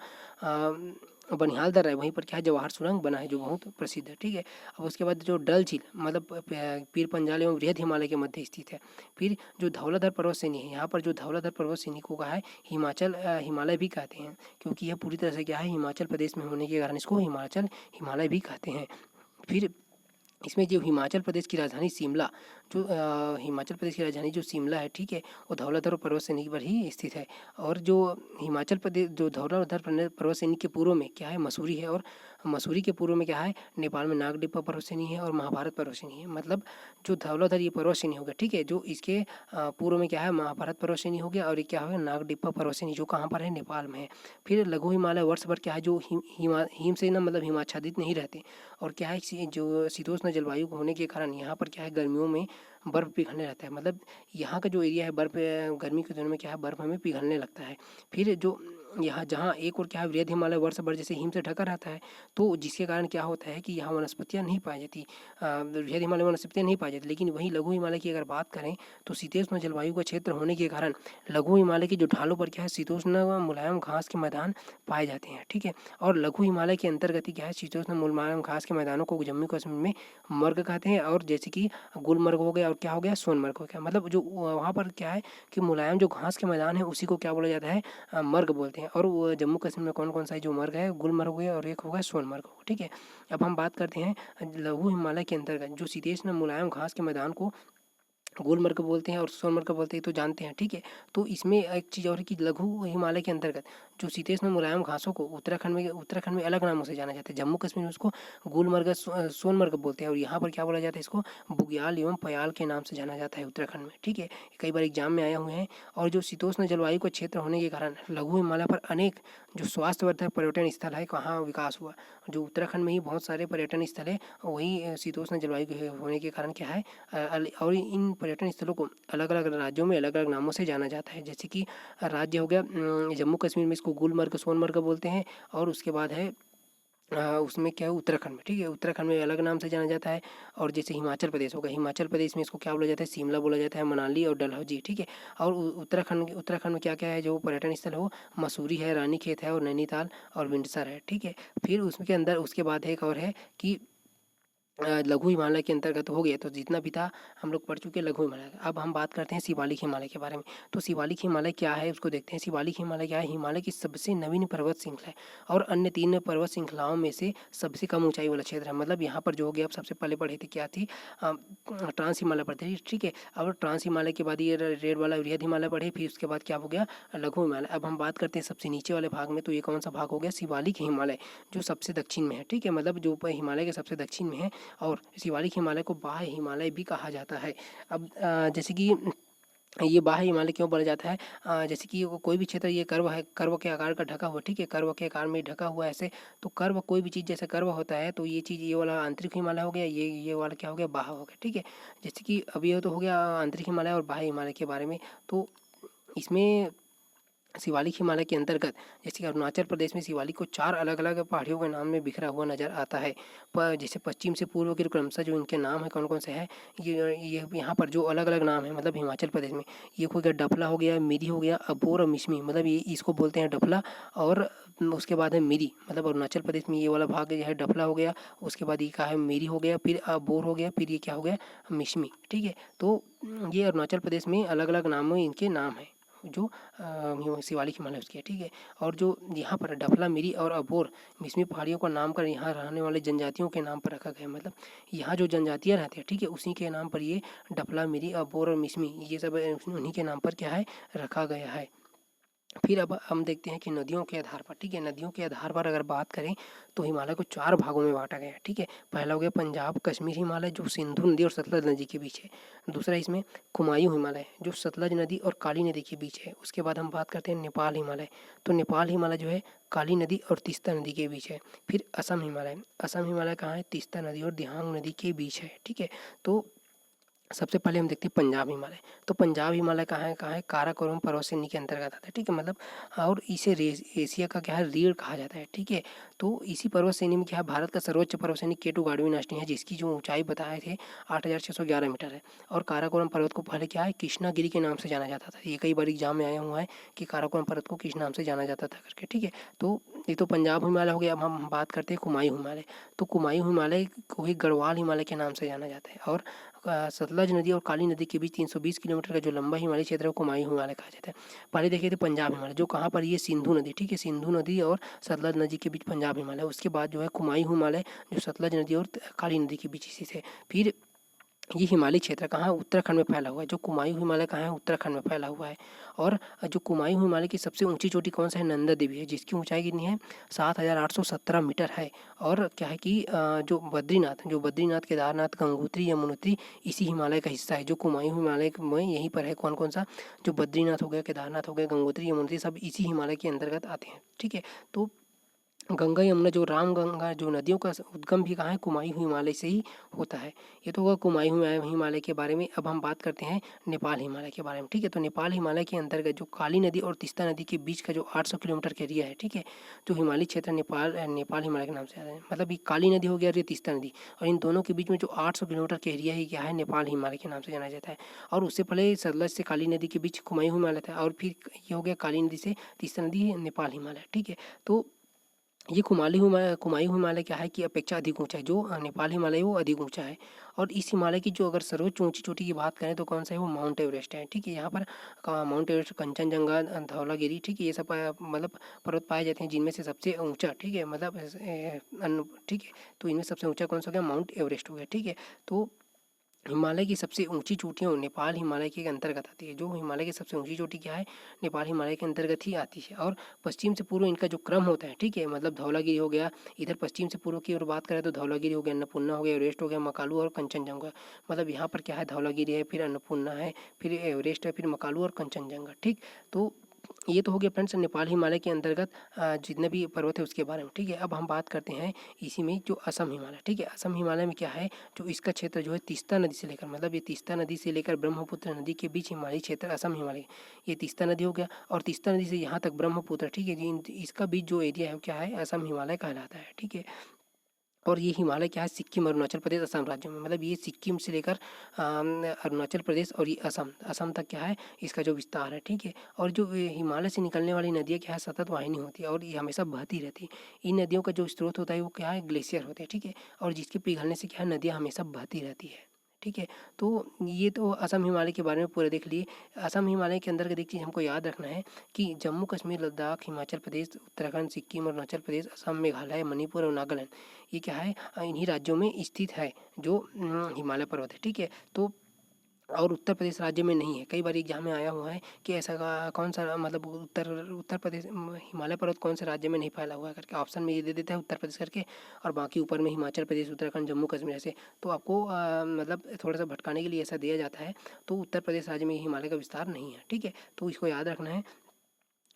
बनिहाल दर्रा है वहीं पर क्या है, जवाहर सुरंग बना है, जो बहुत प्रसिद्ध है। ठीक है, अब उसके बाद जो डल झील, मतलब पीर पंजाल एवं वृहद हिमालय के मध्य स्थित है। फिर जो धौलाधर पर्वत श्रेणी है, यहाँ पर जो धौलाधर पर्वत श्रेणी को कहा है हिमाचल हिमालय भी कहते हैं, क्योंकि यह पूरी तरह से क्या है, हिमाचल प्रदेश में होने के कारण इसको हिमाचल हिमालय भी कहते हैं। फिर इसमें जो हिमाचल प्रदेश की राजधानी शिमला, जो हिमाचल प्रदेश की राजधानी जो शिमला है, ठीक है, वो धौलाधर पर्वत श्रेणी पर ही स्थित है। और जो हिमाचल प्रदेश, जो धौलाधर पर्वत श्रेणी के पूर्व में क्या है, मसूरी है। और मसूरी के पूर्व में क्या है, नेपाल में नागडिप्पा पर्वत श्रेणी है और महाभारत पर्वत श्रेणी है। मतलब जो धौलाधर ये पर्वत श्रेणी हो गया, ठीक है, जो इसके पूर्व में क्या है, महाभारत पर्वत श्रेणी हो गया। और ये क्या हो गया, नागडिप्पा पर्वत श्रेणी, जो कहाँ पर है, नेपाल में है। फिर लघु हिमालय वर्ष भर क्या है, जो हिम से ना, मतलब हिमाच्छादित नहीं रहते। और क्या है, जो शीतोष्ण जलवायु होने के कारण यहाँ पर क्या है, गर्मियों में बर्फ़ पिघलने रहता है। मतलब यहाँ का जो एरिया है, बर्फ़ गर्मी के दिनों में क्या है, बर्फ़ हमें पिघलने लगता है। फिर जो यहाँ जहाँ एक और क्या है, वृहद हिमालय वर्ष भर जैसे हिम से ढका रहता है, तो जिसके कारण क्या होता है कि यहाँ वनस्पतियाँ नहीं पाई जाती, वृहद हिमालय में वनस्पतियाँ नहीं पाई जाती। लेकिन वहीं लघु हिमालय की अगर बात करें, तो शीतोष्ण जलवायु का क्षेत्र होने के कारण लघु हिमालय के जो ढालों पर क्या है, शीतोष्ण मुलायम घास के मैदान पाए जाते हैं। ठीक है, और लघु हिमालय के अंतर्गत ही क्या है, शीतोष्ण मुलायम घास के मैदानों को जम्मू कश्मीर में मर्ग कहते हैं। और जैसे कि गुलमर्ग हो गया और क्या हो गया, सोनमर्ग हो गया। मतलब जो वहाँ पर क्या है कि मुलायम जो घास के मैदान है, उसी को क्या बोला जाता है, मर्ग बोलते हैं। और वो जम्मू कश्मीर में कौन कौन सा है, जो मर्ग है, गुलमर्ग हो गया और एक हो गया सोनमर्ग हो। ठीक है, अब हम बात करते हैं लघु हिमालय के अंतर्गत जो शीतोष्ण मुलायम घास के मैदान को गुलमर्ग बोलते हैं और सोनमर्ग बोलते हैं, तो जानते हैं। ठीक है, तो इसमें एक चीज़ और है कि लघु हिमालय के अंतर्गत जो शीतोष्ण मुलायम घासों को उत्तराखंड में अलग नामों से जाना जाता है। जम्मू कश्मीर में उसको गुलमर्ग सोनमर्ग बोलते हैं और यहाँ पर क्या बोला जाता है, इसको बुग्याल एवं पयाल के नाम से जाना जाता है उत्तराखंड में। ठीक है, कई बार एग्जाम में आए हुए हैं। और जो शीतोष्ण जलवायु का क्षेत्र होने के कारण लघु हिमालय पर अनेक जो स्वास्थ्यवर्धक पर्यटन स्थल है, कहाँ विकास हुआ, जो उत्तराखंड में ही बहुत सारे पर्यटन स्थल है, वही शीतोष्ण जलवायु के होने के कारण क्या है, और इन पर्यटन स्थलों को अलग अलग राज्यों में अलग अलग नामों से जाना जाता है। जैसे कि राज्य हो गया जम्मू कश्मीर में इसको गुलमर्ग सोनमर्ग बोलते हैं। और उसके बाद है उसमें क्या है, उत्तराखंड में, ठीक है, उत्तराखंड में अलग नाम से जाना जाता है। और जैसे हिमाचल प्रदेश होगा, हिमाचल प्रदेश में इसको क्या बोला जाता है, शिमला बोला जाता है, मनाली और डलहौजी। ठीक है, और उत्तराखंड में क्या क्या है, जो पर्यटन स्थल हो, मसूरी है, रानीखेत है और नैनीताल और विंडसर है। ठीक है, फिर उसके अंदर उसके बाद एक और है कि लघु हिमालय के अंतर्गत हो गया। तो जितना भी था हम लोग पढ़ चुके लघु हिमालय। अब हम बात करते हैं शिवालिक हिमालय के बारे में। तो शिवालिक हिमालय क्या है, उसको देखते हैं। शिवालिक हिमालय क्या है, हिमालय की सबसे नवीन पर्वत श्रृंखला है और अन्य 3 पर्वत श्रृंखलाओं में से सबसे कम ऊंचाई वाला क्षेत्र है। मतलब यहाँ पर जो हो गया, आप सबसे पहले पढ़े थे क्या थी, ट्रांस हिमालय पढ़ते थे। ठीक है, अब ट्रांस हिमालय के बाद ये रेड वाला वृहद हिमालय पढ़े, फिर उसके बाद क्या हो गया, लघु हिमालय। अब हम बात करते हैं सबसे नीचे वाले भाग में। तो ये कौन सा भाग हो गया, शिवालिक हिमालय, जो सबसे दक्षिण में है। ठीक है, मतलब जो हिमालय के सबसे दक्षिण में है। और शिवालिक हिमालय को बाह्य हिमालय भी कहा जाता है। अब जैसे कि ये बाह्य हिमालय क्यों बोला जाता है, जैसे कि कोई भी क्षेत्र ये कर्व है, कर्व के आकार का ढका हुआ, ठीक है, कर्व के आकार में ढका हुआ ऐसे। तो कर्व, कोई भी चीज़ जैसे कर्व होता है, तो ये चीज़, ये वाला आंतरिक हिमालय हो गया, ये वाला क्या हो गया, बाह्य हो गया। ठीक है, जैसे कि अब ये तो हो गया आंतरिक हिमालय और बाह्य हिमालय के बारे में। तो इसमें शिवालिक हिमालय के अंतर्गत जैसे कि अरुणाचल प्रदेश में शिवालिक को 4 अलग अलग पहाड़ियों के नाम में बिखरा हुआ नजर आता है। पर जैसे पश्चिम से पूर्व के क्रमशः जो इनके नाम है कौन कौन से हैं, ये यहाँ पर जो अलग अलग नाम है, मतलब हिमाचल प्रदेश में ये हो गया, डफला हो गया, मिरी हो गया, अबोर और मिशमी, मतलब ये इसको बोलते हैं डफला। और उसके बाद है मिरी, मतलब अरुणाचल प्रदेश में ये वाला भाग जो है डफला हो गया। उसके बाद ये का है मिरी हो गया, फिर अबोर हो गया, फिर ये क्या हो गया, मिशमी। ठीक है, तो ये अरुणाचल प्रदेश में अलग अलग नामों इनके नाम हैं। जो शिवालिक हिमालय उसकी है, ठीक है। और जो यहाँ पर डफला मिरी और अबोर मिसमी पहाड़ियों का नामकरण यहाँ रहने वाले जनजातियों के नाम पर रखा गया है। मतलब यहाँ जो जनजातियाँ रहती है, ठीक है, उसी के नाम पर ये डफला मिरी अबोर और मिसमी ये सब उन्हीं के नाम पर क्या है रखा गया है। फिर अब हम देखते हैं कि नदियों के आधार पर, ठीक है, नदियों के आधार पर अगर बात करें तो हिमालय को 4 भागों में बांटा गया है, ठीक है। पहला हो गया पंजाब कश्मीर हिमालय जो सिंधु नदी और सतलज नदी के बीच है। दूसरा इसमें कुमायूं हिमालय जो सतलज नदी और काली नदी के बीच है। उसके बाद हम बात करते हैं नेपाल हिमालय, तो नेपाल हिमालय जो है काली नदी और तीस्ता नदी के बीच है। फिर असम हिमालय, असम हिमालय कहाँ है, तीस्ता नदी और दिहांग नदी के बीच है, ठीक है। तो सबसे पहले हम देखते हैं पंजाब हिमालय, तो पंजाब हिमालय कहाँ है काराकोरम पर्वत श्रेणी के अंतर्गत आता है, ठीक है। मतलब और इसे एशिया का क्या है रीढ़ कहा जाता है, ठीक है। तो इसी पर्वत श्रेणी में क्या है भारत का सर्वोच्च पर्वत श्रेणी केटू गाड़वी नाशनी है जिसकी जो ऊंचाई बताए थे 8,611 मीटर है। और काराकोरम पर्वत को पहले क्या है कृष्णागिरी के नाम से जाना जाता था। ये कई बार एग्जाम में आया हुआ है कि काराकोरम पर्वत को किस नाम से जाना जाता था करके, ठीक है। तो ये तो पंजाब हिमालय हो गया। अब हम बात करते हैं कुमायूं हिमालय, तो कुमायूं हिमालय को ही गढ़वाल हिमालय के नाम से जाना जाता है। और सतलज नदी और काली नदी के बीच 320 किलोमीटर का जो लंबा हिमालय क्षेत्र है कुमायूं हिमालय कहा जाता है। पहले देखिए थे पंजाब हिमालय जो कहाँ पर ये सिंधु नदी, ठीक है, सिंधु नदी और सतलज नदी के बीच पंजाब हिमालय। उसके बाद जो है कुमायूं हिमालय जो सतलज नदी और काली नदी के बीच इसी से। फिर ये हिमालय क्षेत्र कहाँ है उत्तराखंड में फैला हुआ है। जो कुमायूं हिमालय कहाँ है उत्तराखंड में फैला हुआ है। और जो कुमायूं हिमालय की सबसे ऊंची चोटी कौन सा है नंदा देवी है जिसकी ऊंचाई कितनी है 7,817 मीटर है। और क्या है कि जो बद्रीनाथ केदारनाथ गंगोत्री यमुनोत्री इसी हिमालय का हिस्सा है। जो कुमायूं हिमालय में यहीं पर है कौन कौन सा जो बद्रीनाथ हो गया केदारनाथ हो गया गंगोत्री यमुनोत्री सब इसी हिमालय के अंतर्गत आते हैं, ठीक है। तो गंगा यमुना जो राम गंगा जो नदियों का उद्गम भी कहाँ है कुमायूं हिमालय से ही होता है। ये तो होगा कुमायूं हिमालय के बारे में। अब हम बात करते हैं नेपाल हिमालय के बारे में, ठीक है। तो नेपाल हिमालय के अंतर्गत जो काली नदी और तीस्ता नदी के बीच का जो 800 किलोमीटर का एरिया है, ठीक है, जो हिमालय क्षेत्र नेपाल हिमालय के नाम से आता है। मतलब ये काली नदी हो गया और ये तीस्ता नदी और इन दोनों के बीच में जो 800 किलोमीटर का एरिया है क्या है नेपाल हिमालय के नाम से जाना जाता है। और उससे पहले सतलज से काली नदी के बीच कुमायूं हिमालय था और फिर ये हो गया काली नदी से तीस्ता नदी नेपाल हिमालय, ठीक है। तो ये कुमायूं हिमालय क्या है कि अपेक्षा अधिक ऊंचा है। जो नेपाल हिमालय है वो अधिक ऊंचा है। और इस हिमालय की जो अगर सर्वोच्च ऊंची चोटी की बात करें तो कौन सा है वो माउंट एवरेस्ट है, ठीक है। यहाँ पर माउंट एवरेस्ट कंचनजंगा धौलागिरी, ठीक है, ये सब मतलब पर्वत पाए जाते हैं जिनमें से सबसे ऊंचा, ठीक है, मतलब ठीक है। तो इनमें सबसे ऊंचा कौन सा हो गया माउंट एवरेस्ट हो गया, ठीक है। तो हिमालय की सबसे ऊंची चोटियाँ नेपाल हिमालय के अंतर्गत आती है। जो हिमालय की सबसे ऊंची चोटी क्या है नेपाल हिमालय के अंतर्गत ही आती है। और पश्चिम से पूर्व इनका जो क्रम होता है, ठीक है, मतलब धौलागिरी हो गया इधर पश्चिम से पूर्व की ओर बात करें तो धौलागिरी हो गया अन्नपूर्णा हो गया एवरेस्ट हो गया मकालू और कंचनजंगा। मतलब यहाँ पर क्या है धौलागिरी है फिर अन्नपूर्णा है फिर एवरेस्ट है फिर मकालू और कंचनजंगा, ठीक। तो ये तो हो गया फ्रेंड्स नेपाल हिमालय के अंतर्गत जितने भी पर्वत है उसके बारे में, ठीक है। अब हम बात करते हैं इसी में जो असम हिमालय, ठीक है। असम हिमालय में क्या है जो इसका क्षेत्र जो है तीस्ता नदी से लेकर मतलब ये तीस्ता नदी से लेकर ब्रह्मपुत्र नदी के बीच हिमालय क्षेत्र असम हिमालय ये तीस्ता नदी हो गया और तीस्ता नदी से यहाँ तक ब्रह्मपुत्र, ठीक है, इसका बीच जो एरिया है क्या है असम हिमालय कहलाता है, ठीक है। और ये हिमालय क्या है सिक्किम अरुणाचल प्रदेश असम राज्यों में मतलब ये सिक्किम से लेकर अरुणाचल प्रदेश और ये असम तक क्या है इसका जो विस्तार है, ठीक है। और जो ये हिमालय से निकलने वाली नदियाँ क्या है सतत वाहिनी होती है और ये हमेशा बहती रहती है। इन नदियों का जो स्रोत होता है वो क्या है ग्लेशियर होते हैं, ठीक है। और जिसके पिघलने से क्या है नदियाँ हमेशा बहती रहती है, ठीक है। तो ये तो असम हिमालय के बारे में पूरा देख लिए। असम हिमालय के अंदर एक चीज़ हमको याद रखना है कि जम्मू कश्मीर लद्दाख हिमाचल प्रदेश उत्तराखंड सिक्किम अरुणाचल प्रदेश असम मेघालय मणिपुर और नागालैंड ये क्या है इन्हीं राज्यों में स्थित है जो हिमालय पर्वत है, ठीक है। तो और उत्तर प्रदेश राज्य में नहीं है। कई बार एग्जाम में आया हुआ है कि ऐसा कौन सा मतलब उत्तर प्रदेश हिमालय पर्वत कौन से राज्य में नहीं फैला हुआ है करके ऑप्शन में ये दे देता है उत्तर प्रदेश करके और बाकी ऊपर में हिमाचल प्रदेश उत्तराखंड जम्मू कश्मीर ऐसे। तो आपको मतलब थोड़ा सा भटकाने के लिए ऐसा दिया जाता है। तो उत्तर प्रदेश राज्य में हिमालय का विस्तार नहीं है, ठीक है। तो इसको याद रखना है।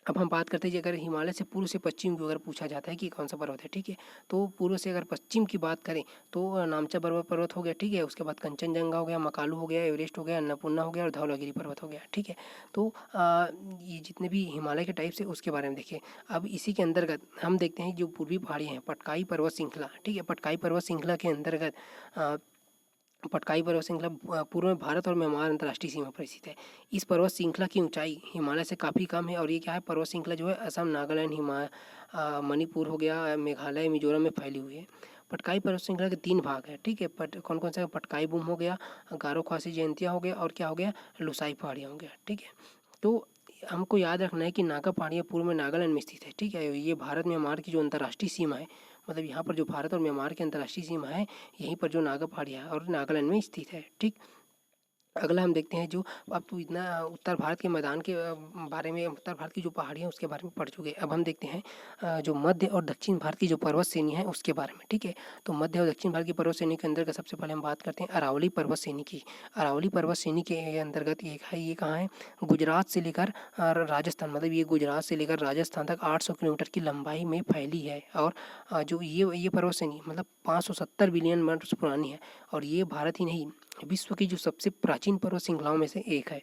अब हम बात करते हैं कि अगर हिमालय से पूर्व से पश्चिम को अगर पूछा जाता है कि कौन सा पर्वत है, ठीक है, तो पूर्व से अगर पश्चिम की बात करें तो नामचा पर्वत हो गया, ठीक है। उसके बाद कंचनजंगा हो गया मकालू हो गया एवरेस्ट हो गया अन्नपूर्णा हो गया और धौलागिरी पर्वत हो गया, ठीक है। तो ये जितने भी हिमालय के टाइप से उसके बारे में देखिए। अब इसी के अंतर्गत हम देखते हैं जो पूर्वी पहाड़ियाँ हैं पटकाई पर्वत श्रृंखला, ठीक है, पटकाई पर्वत श्रृंखला के अंतर्गत पटकाई पर्वत श्रृंखला पूर्व में भारत और म्यांमार अंतर्राष्ट्रीय सीमा पर स्थित है। इस पर्वत श्रृंखला की ऊंचाई हिमालय से काफ़ी कम है और ये क्या है पर्वत श्रृंखला जो है असम नागालैंड मणिपुर हो गया मेघालय मिजोरम में फैली हुई है। पटकाई पर्वत श्रृंखला के 3 भाग हैं, ठीक है। कौन कौन सा पटकाई बूम हो गया गारो खासी जयंतिया हो गया और क्या हो गया लुसाई पहाड़ियाँ हो गया, ठीक है। तो हमको याद रखना है कि नागा पहाड़ियाँ पूर्व में नागालैंड में स्थित है, ठीक है। ये भारत म्यांमार की जो अंतर्राष्ट्रीय सीमा है, मतलब यहाँ पर जो भारत और म्यांमार की अंतर्राष्ट्रीय सीमा है, यहीं पर जो नागा पहाड़ियाँ है और नागालैंड में स्थित है, ठीक। अगला हम देखते हैं जो, अब तो इतना उत्तर भारत के मैदान के बारे में, उत्तर भारत की जो पहाड़ियाँ उसके बारे में पढ़ चुके हैं। अब हम देखते हैं जो मध्य और दक्षिण भारत की जो पर्वत श्रेणी है उसके बारे में, ठीक है। तो मध्य और दक्षिण भारत की पर्वत श्रेणी के अंतर्गत सबसे पहले हम बात करते हैं अरावली पर्वत श्रेणी की। अरावली पर्वत श्रेणी के अंतर्गत एक है, ये कहाँ है, गुजरात से लेकर राजस्थान, मतलब ये गुजरात से लेकर राजस्थान तक 800 किलोमीटर की लंबाई में फैली है। और जो ये पर्वत श्रेणी मतलब 570 बिलियन वर्ष पुरानी है। और ये भारत ही नहीं, विश्व की जो सबसे प्राचीन पर्वत श्रृंखलाओं में से एक है।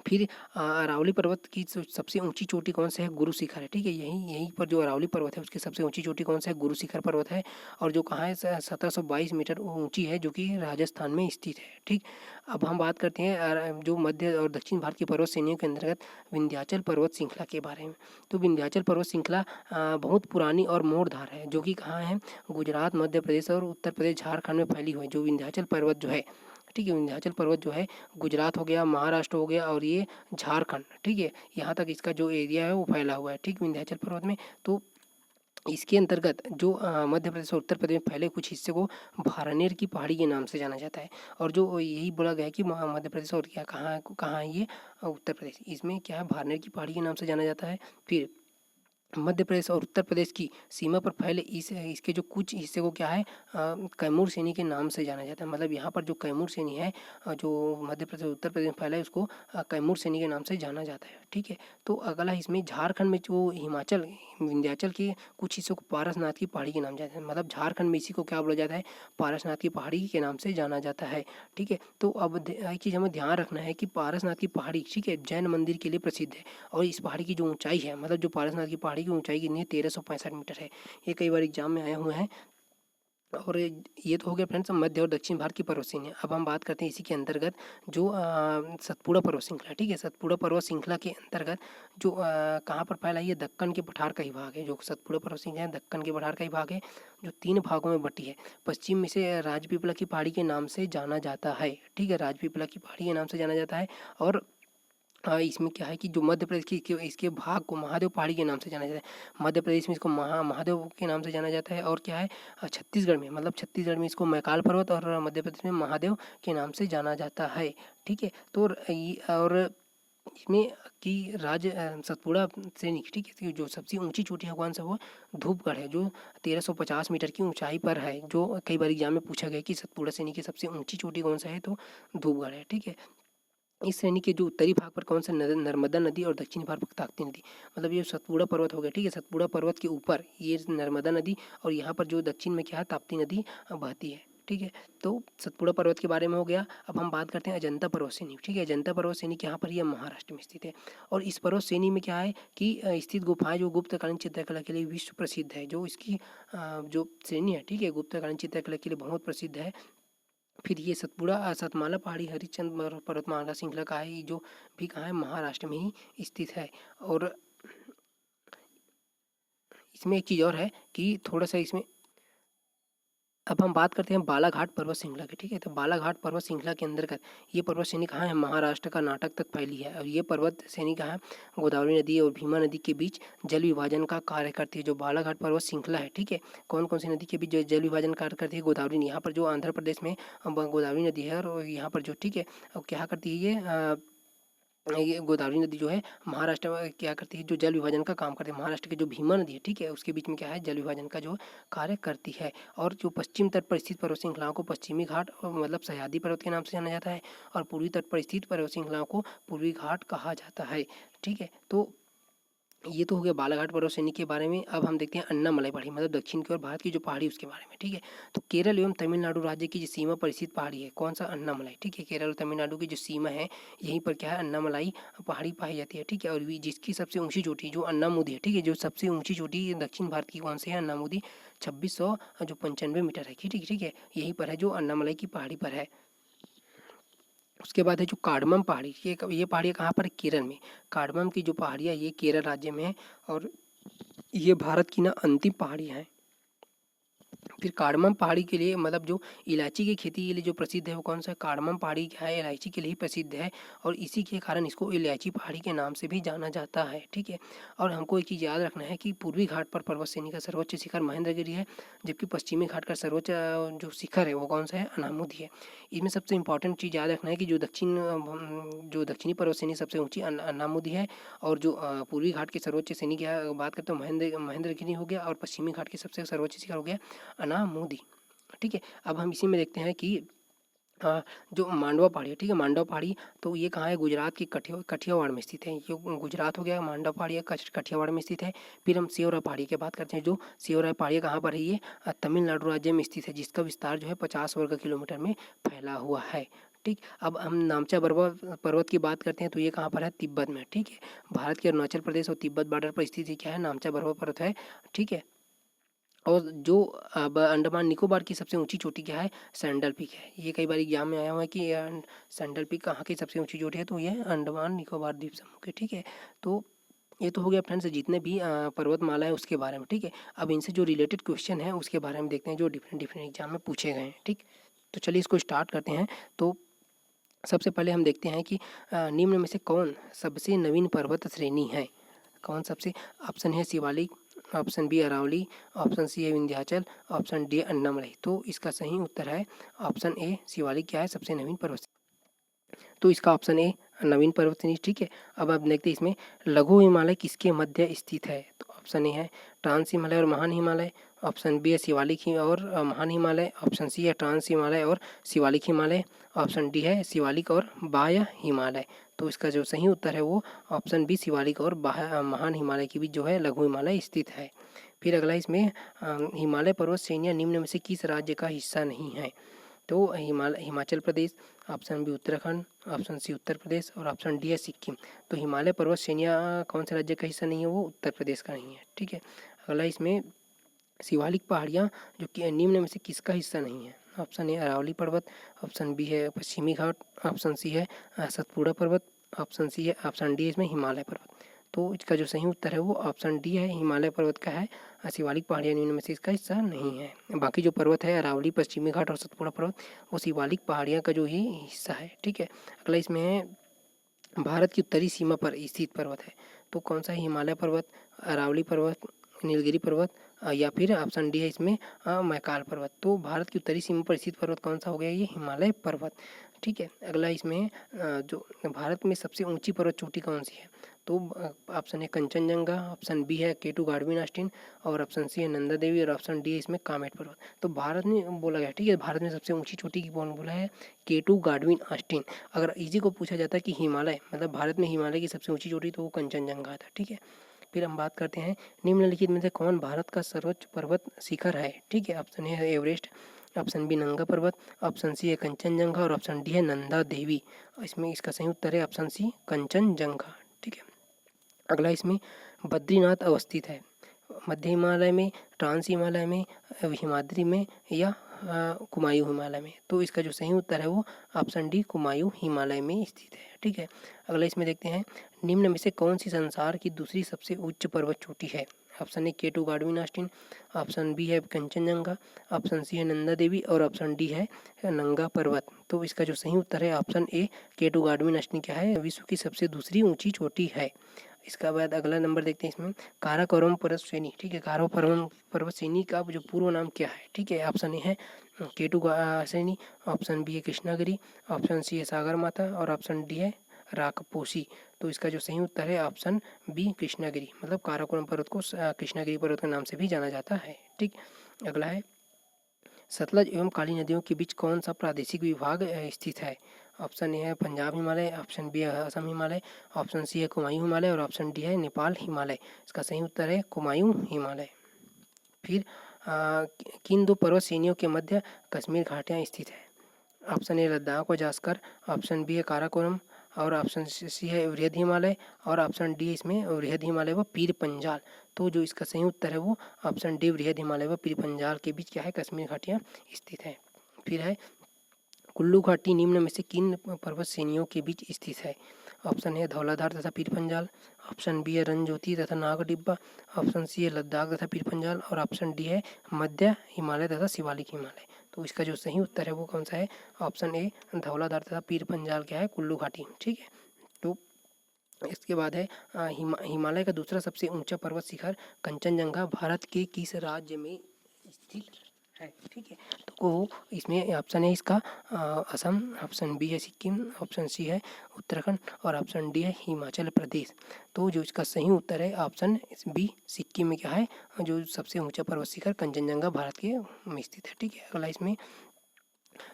फिर अरावली पर्वत की सबसे ऊंची चोटी कौन सा है, गुरु शिखर है, ठीक है। यहीं यहीं पर जो अरावली पर्वत है उसकी सबसे ऊंची चोटी कौन सा है, गुरु शिखर पर्वत है। और जो कहाँ है, 1722 मीटर ऊंची है, जो कि राजस्थान में स्थित है, ठीक। अब हम बात करते हैं जो मध्य और दक्षिण भारत की पर्वत श्रेणियों के अंतर्गत विंध्याचल पर्वत श्रृंखला के बारे में। तो विंध्याचल पर्वत श्रृंखला बहुत पुरानी और मोड़धार है, जो कि कहाँ है, गुजरात, मध्य प्रदेश और उत्तर प्रदेश, झारखंड में फैली हुई है। जो विंध्याचल पर्वत जो है, ठीक है, विंध्याचल पर्वत जो है गुजरात हो गया, महाराष्ट्र हो गया और ये झारखंड, ठीक है, यहाँ तक इसका जो एरिया है वो फैला हुआ है, ठीक, विंध्याचल पर्वत में। तो इसके अंतर्गत जो मध्य प्रदेश और उत्तर प्रदेश में फैले कुछ हिस्से को भारानेर की पहाड़ी के नाम से जाना जाता है। और जो यही बोला गया है कि मध्य प्रदेश और क्या कहाँ कहाँ है ये, उत्तर प्रदेश, इसमें क्या है, भारानेर की पहाड़ी के नाम से जाना जाता है। फिर मध्य प्रदेश और उत्तर प्रदेश की सीमा पर फैले इसके जो कुछ हिस्से को क्या है, कैमूर श्रेणी के नाम से जाना जाता है। मतलब यहाँ पर जो कैमूर श्रेणी है, जो मध्य प्रदेश और उत्तर प्रदेश में फैला है, उसको कैमूर श्रेणी के नाम से जाना जाता है, ठीक है। तो अगला इसमें झारखंड में जो हिमाचल विंध्याचल के कुछ हिस्सों को पारसनाथ की पहाड़ी के नाम जाता है। मतलब झारखंड में इसी को क्या बोला जाता है, पारसनाथ की पहाड़ी के नाम से जाना जाता है, ठीक है। तो अब एक चीज़ हमें ध्यान रखना है कि पारसनाथ की पहाड़ी, ठीक है, जैन मंदिर के लिए प्रसिद्ध है। और इस पहाड़ी की जो ऊंचाई है, मतलब जो पारसनाथ की पहाड़ी की ऊंचाई कितनी है, 1365 मीटर है। ये कई बार एग्जाम में आए हुए हैं। और ये तो हो गया फ्रेंड्स मध्य और दक्षिण भारत की पर्वत श्रेणी। अब हम बात करते हैं इसी के अंतर्गत जो सतपुड़ा पर्वत श्रृंखला, ठीक है। सतपुड़ा पर्वत श्रृंखला के अंतर्गत जो कहाँ पर फैला है, ये दक्कन के पठार का ही भाग है। जो सतपुड़ा पर्वत श्रृंखला है, दक्कन के पठार का ही भाग है, जो 3 भागों में बटी है। पश्चिम में से राजपीपला की पहाड़ी के नाम से जाना जाता है, ठीक है, राजपीपला की पहाड़ी के नाम से जाना जाता है। और इसमें क्या है कि जो मध्य प्रदेश की इसके भाग को महादेव पहाड़ी के नाम से जाना जाता है। मध्य प्रदेश में इसको महादेव के नाम से जाना जाता है। और क्या है, छत्तीसगढ़ में, मतलब छत्तीसगढ़ में इसको मैकाल पर्वत और मध्य प्रदेश में महादेव के नाम से जाना जाता है, ठीक है। तो और इसमें कि सतपुड़ा श्रेणी, ठीक है, इसकी जो सबसे ऊंची चोटी है कौन सा, वो धूपगढ़ है, जो 1350 मीटर की ऊंचाई पर है। जो कई बार एग्जाम में पूछा गया कि सतपुड़ा श्रेणी की सबसे ऊंची चोटी कौन सा है, तो धूपगढ़ है, ठीक है। इस श्रेणी के जो उत्तरी भाग पर कौन सा नर्मदा नदी और दक्षिणी भाग पर ताप्ती नदी, मतलब ये सतपुड़ा पर्वत हो गया, ठीक है। सतपुड़ा पर्वत के ऊपर ये नर्मदा नदी और यहाँ पर जो दक्षिण में क्या है, ताप्ती नदी बहती है, ठीक है। तो सतपुड़ा पर्वत के बारे में हो गया। अब हम बात करते हैं अजंता पर्वत श्रेणी, ठीक है। अजंता पर्वत श्रेणी यहाँ पर यह महाराष्ट्र में स्थित है। और इस पर्वत श्रेणी में क्या है कि स्थित गुफाएं जो गुप्तकालीन चित्रकला के लिए विश्व प्रसिद्ध है। जो इसकी जो श्रेणी है, ठीक है, गुप्तकालीन चित्रकला के लिए बहुत प्रसिद्ध है। फिर ये सतपुड़ा सतमाला पहाड़ी हरिश्चंद्र पर्वतमाला श्रृंखला का है, जो भी कहाँ है, महाराष्ट्र में ही स्थित है। और इसमें एक चीज़ और है कि थोड़ा सा इसमें, अब हम बात करते हैं बालाघाट पर्वत श्रृंखला की, ठीक है। तो बालाघाट पर्वत श्रृंखला के अंतर्गत ये पर्वत श्रेणी कहाँ है, महाराष्ट्र का नाटक तक फैली है। और ये पर्वत श्रेणी कहाँ है, गोदावरी नदी और भीमा नदी के बीच जल विभाजन का कार्य करती है। जो बालाघाट पर्वत श्रृंखला है, ठीक है, कौन कौन सी नदी के बीच जल विभाजन कार्य करती है, गोदावरी। यहाँ पर जो आंध्र प्रदेश में गोदावरी नदी है, और यहाँ पर जो, ठीक है, क्या करती है ये गोदावरी नदी जो है महाराष्ट्र में क्या करती है, जो जल विभाजन का काम करती है। महाराष्ट्र की जो भीमा नदी है, ठीक है, उसके बीच में क्या है, जल विभाजन का जो कार्य करती है। और जो पश्चिम तट पर स्थित पर्वत श्रृंखलाओं को पश्चिमी घाट मतलब सह्याद्री पर्वत के नाम से जाना जाता है। और पूर्वी तट पर स्थित पर्वत श्रृंखलाओं को पूर्वी घाट कहा जाता है, ठीक है। तो ये तो हो गया बालाघाट पर्वत श्रेणी के बारे में। अब हम देखते हैं अन्नामलाई पहाड़ी, मतलब दक्षिण की ओर भारत की जो पहाड़ी उसके बारे में, ठीक है। तो केरल एवं तमिलनाडु राज्य की जो सीमा पर स्थित पहाड़ी है, कौन सा, अन्नामलाई, ठीक है। केरल और तमिलनाडु की जो सीमा है, यहीं पर क्या है, अन्नामलाई पहाड़ी पाई जाती है, ठीक है। और जिसकी सबसे ऊंची चोटी जो अन्नामुदी है, ठीक है, जो सबसे ऊंची चोटी दक्षिण भारत की कौन सी है, अन्नामुदी 2695 मीटर है, ठीक है, यहीं पर है, जो अन्नामलाई की पहाड़ी पर है। उसके बाद है जो कार्डमम पहाड़ी, ये पहाड़ी कहाँ पर, केरल में। कार्डमम की जो पहाड़ियाँ ये केरल राज्य में है। और ये भारत की ना अंतिम पहाड़ी है, फिर कार्डमम पहाड़ी के लिए मतलब जो इलायची की खेती के लिए जो प्रसिद्ध है वो कौन सा है? कार्डमम पहाड़ी क्या है? इलायची के लिए ही प्रसिद्ध है और इसी के कारण इसको इलायची पहाड़ी के नाम से भी जाना जाता है। ठीक है, और हमको एक चीज़ याद रखना है कि पूर्वी घाट पर पर्वत श्रेणी का सर्वोच्च शिखर महेंद्रगिरी है, जबकि पश्चिमी घाट का सर्वोच्च जो शिखर है वो कौन सा है? अनामुदी है। इसमें सबसे इंपॉर्टेंट चीज़ याद रखना है कि जो दक्षिणी पर्वत श्रेणी सबसे ऊंची अनामुदी है, और जो पूर्वी घाट की सर्वोच्च श्रेणी की बात करते हैं महेंद्रगिरी हो गया, और पश्चिमी घाट की सबसे सर्वोच्च शिखर हो गया अनामुदी। ठीक है, अब हम इसी में देखते हैं कि जो मांडवा पहाड़ी है, ठीक है, मांडवा पहाड़ी तो ये कहाँ है? गुजरात की कठियावाड़ में स्थित है। ये गुजरात हो गया, मांडवा पहाड़ी कठियावाड़ में स्थित है। फिर हम सेवरा पहाड़ी की बात करते हैं। जो सेवरा पहाड़ी कहाँ पर है? ये तमिलनाडु राज्य में स्थित है, जिसका विस्तार जो है 50 वर्ग किलोमीटर में फैला हुआ है। ठीक, अब हम नामचा पर्वत की बात करते हैं तो ये कहाँ पर है? तिब्बत में। ठीक है, भारत के अरुणाचल प्रदेश और तिब्बत बॉर्डर पर स्थित क्या है? नामचा पर्वत है। ठीक है, और जो अब अंडमान निकोबार की सबसे ऊंची चोटी क्या है? सैंडल पीक है। ये कई बार एग्जाम में आया हुआ है कि सैंडल पीक कहाँ की सबसे ऊंची चोटी है? तो ये अंडमान निकोबार द्वीप समूह की। ठीक है, तो ये तो हो गया फ्रेंड्स जितने भी पर्वतमाला है उसके बारे में। ठीक है, अब इनसे जो रिलेटेड क्वेश्चन है उसके बारे में देखते हैं जो डिफरेंट एग्जाम में पूछे गए हैं। ठीक, तो चलिए इसको स्टार्ट करते हैं। तो सबसे पहले हम देखते हैं कि निम्न में से कौन सबसे नवीन पर्वत श्रेणी है? कौन सबसे? ऑप्शन है Shivalik, option B Aravalli, option C है विंध्याचल, ऑप्शन डी अन्नामलई। तो इसका सही उत्तर है ऑप्शन ए शिवालिक। क्या है? सबसे नवीन पर्वत। तो इसका ऑप्शन ए नवीन पर्वत श्रेणी। ठीक है, अब आप देखते हैं इसमें लघु हिमालय किसके मध्य स्थित है? तो ऑप्शन ए है ट्रांस हिमालय और महान हिमालय, ऑप्शन बी है शिवालिक और महान हिमालय, ऑप्शन सी है ट्रांस हिमालय और शिवालिक हिमालय, ऑप्शन डी है शिवालिक और बाह्य हिमालय। तो इसका जो सही उत्तर है वो ऑप्शन बी शिवालिक और महान हिमालय के बीच जो है लघु हिमालय स्थित है। फिर अगला इसमें हिमालय पर्वत श्रेणियाँ निम्न में से किस राज्य का हिस्सा नहीं है? तो Himachal Pradesh, option B Uttarakhand, option C Uttar Pradesh और ऑप्शन डी है सिक्किम। तो हिमालय पर्वत श्रेणियाँ कौन से राज्य का हिस्सा नहीं है? वो उत्तर प्रदेश का नहीं है। ठीक है, अगला इसमें शिवालिक पहाड़ियाँ जो कि निम्न में से किसका हिस्सा नहीं है? ऑप्शन ए अरावली पर्वत, ऑप्शन बी है पश्चिमी घाट, ऑप्शन सी है सतपुड़ा पर्वत, ऑप्शन डी है इसमें हिमालय पर्वत। तो इसका जो सही उत्तर है वो ऑप्शन डी है, हिमालय पर्वत का है। शिवालिक पहाड़ियाँ निम्न में से इसका हिस्सा नहीं है। बाकी जो पर्वत है अरावली, पश्चिमी घाट और सतपुड़ा पर्वत वो शिवालिक पहाड़ियाँ का जो ही हिस्सा है। ठीक है, अगला इसमें है भारत की उत्तरी सीमा पर स्थित पर्वत है। तो कौन सा है? हिमालय पर्वत, अरावली पर्वत, नीलगिरी पर्वत या फिर ऑप्शन डी है इसमें मैकाल पर्वत। तो भारत की उत्तरी सीमा पर स्थित पर्वत कौन सा हो गया? ये हिमालय पर्वत। ठीक है, अगला इसमें जो भारत में सबसे ऊंची पर्वत चोटी कौन सी है? तो ऑप्शन है कंचनजंगा, ऑप्शन बी है केटू गाडविन आस्टीन और ऑप्शन सी है नंदा देवी और ऑप्शन डी है इसमें कामेट पर्वत। तो भारत में बोला गया, ठीक है, भारत में सबसे ऊंची चोटी की कौन बोला है? केटू गाडविन आस्टीन। अगर इसी को पूछा जाता है कि हिमालय मतलब भारत में हिमालय की सबसे ऊंची चोटी तो वो कंचनजंगा था। ठीक है, फिर हम बात करते हैं निम्नलिखित में से कौन भारत का सर्वोच्च पर्वत शिखर है? ठीक है, ऑप्शन ए है एवरेस्ट, ऑप्शन बी नंगा पर्वत, ऑप्शन सी है कंचनजंगा और ऑप्शन डी है नंदा देवी। इसमें इसका सही उत्तर है ऑप्शन सी कंचनजंगा। ठीक है, अगला इसमें बद्रीनाथ अवस्थित है मध्य हिमालय में, ट्रांस हिमालय में, हिमाद्री में या कुमायूं हिमालय में। तो इसका जो सही उत्तर है वो ऑप्शन डी कुमायूं हिमालय में स्थित है। ठीक है, अगला इसमें देखते हैं निम्न में से कौन सी संसार की दूसरी सबसे उच्च पर्वत चोटी है? Option A K two Godwin Austen, option B है कंचनजंगा, ऑप्शन सी है नंदा देवी और ऑप्शन डी है नंगा पर्वत। तो इसका जो सही उत्तर है option A K two Godwin Austin क्या है? विश्व की सबसे दूसरी ऊंची चोटी है। इसका बाद अगला नंबर देखते हैं इसमें काराकोरम पर्वत श्रेणी। ठीक है, काराकोरम पर्वत श्रेणी का जो पूर्व नाम क्या है? ठीक है, ऑप्शन ए है केटू श्रेणी, ऑप्शन बी है कृष्णागिरी, ऑप्शन सी है सागर माथा और ऑप्शन डी है राकपोशी। तो इसका जो सही उत्तर है ऑप्शन बी कृष्णागिरी, मतलब काराकोरम पर्वत को कृष्णागिरी पर्वत के नाम से भी जाना जाता है। ठीक, अगला है सतलज एवं काली नदियों के बीच कौन सा प्रादेशिक विभाग स्थित है? ऑप्शन ए है पंजाब हिमालय, ऑप्शन बी है असम हिमालय, ऑप्शन सी है कुमायूं हिमालय और ऑप्शन डी है नेपाल हिमालय। इसका सही उत्तर है कुमायूं हिमालय। फिर किन दो पर्वत श्रेणियों के मध्य कश्मीर घाटियाँ स्थित है? ऑप्शन ए लद्दाख व जास्कर, ऑप्शन बी है काराकोरम और ऑप्शन सी है वृहद हिमालय और ऑप्शन डी इसमें वृहद हिमालय व पीर पंजाल। तो जो इसका सही उत्तर है वो ऑप्शन डी वृहद हिमालय व पीर पंजाल के बीच क्या है? कश्मीर घाटियाँ स्थित है। फिर है कुल्लू घाटी निम्न में से किन पर्वत श्रेणियों के बीच स्थित है? ऑप्शन ए धौलाधार तथा पीर पंजाल, ऑप्शन बी है रणज्योति तथा नाग डिब्बा, ऑप्शन सी है लद्दाख तथा पीर पंजाल और ऑप्शन डी है मध्य हिमालय तथा शिवालिक हिमालय। तो इसका जो सही उत्तर है वो कौन सा है? ऑप्शन ए धौलाधार तथा पीर पंजाल क्या है? कुल्लू घाटी। ठीक है, तो इसके बाद है हिमालय का दूसरा सबसे ऊंचा पर्वत शिखर कंचनजंगा भारत के किस राज्य में स्थित है? ठीक है, तो इसमें ऑप्शन है इसका असम, ऑप्शन बी है सिक्किम, ऑप्शन सी है उत्तराखंड और ऑप्शन डी है हिमाचल प्रदेश। तो जो इसका सही उत्तर है ऑप्शन बी सिक्किम में क्या है? जो सबसे ऊंचा पर्वत शिखर कंचनजंगा भारत के में स्थित है। ठीक है, अगला इसमें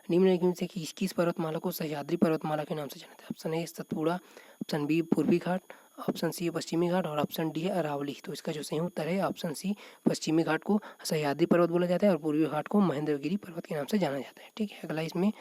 निम्नलिखित में से किस पर्वतमाला को सह्याद्री पर्वतमाला के नाम से जाना जाता है? Option A Satpura, option B पूर्वी घाट, ऑप्शन सी पश्चिमी घाट और ऑप्शन डी है अरावली। तो इसका जो सही उत्तर है ऑप्शन सी पश्चिमी घाट को सह्याद्री पर्वत बोला जाता है और पूर्वी घाट को महेंद्रगिरी पर्वत के नाम से जाना जाता है। ठीक है, अगला इसमें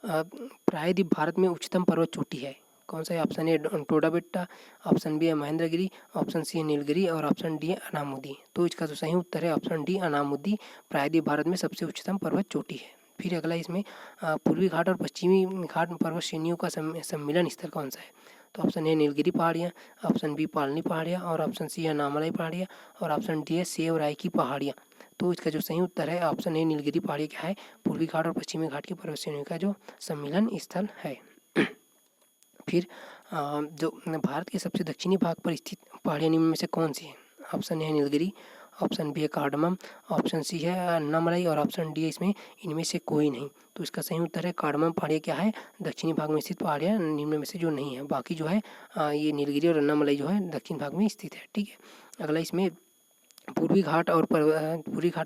प्रायद्वीप भारत में उच्चतम पर्वत चोटी है कौन सा है? Option A Toda Betta, option B है महेंद्रगिरी, ऑप्शन सी है नीलगिरी और ऑप्शन डी है अनामुदी। तो इसका जो सही उत्तर है ऑप्शन डी अनामुदी प्रायद्वीप भारत में सबसे उच्चतम पर्वत चोटी है। फिर अगला इसमें पूर्वी घाट और पश्चिमी घाट पर्वत श्रेणियों का सम्मिलन स्थल कौन सा है? तो ऑप्शन ए नीलगिरी पहाड़ियाँ, ऑप्शन बी पालनी पहाड़ियाँ और ऑप्शन सी है अनामलाई पहाड़ियाँ और ऑप्शन डी है सेव राय की पहाड़ियाँ। तो इसका जो सही उत्तर है ऑप्शन ए नीलगिरी पहाड़ियाँ क्या है? पूर्वी घाट और पश्चिमी घाट की पर्वत श्रेणियों का जो सम्मिलन स्थल है। फिर जो भारत के सबसे दक्षिणी भाग पर स्थित पहाड़ियाँ निम्न में से कौन सी है? ऑप्शन ए है नीलगिरी, ऑप्शन बी है कार्डमम, ऑप्शन सी है अन्नामलाई और ऑप्शन डी है इसमें इनमें से कोई नहीं। तो इसका सही उत्तर है कार्डमम पहाड़ियाँ क्या है? दक्षिणी भाग में स्थित पहाड़ियाँ निम्न में से जो नहीं है, बाकी जो है ये नीलगिरी और अन्नामलाई जो है दक्षिण भाग में स्थित है। ठीक है, अगला इसमें पूर्वी घाट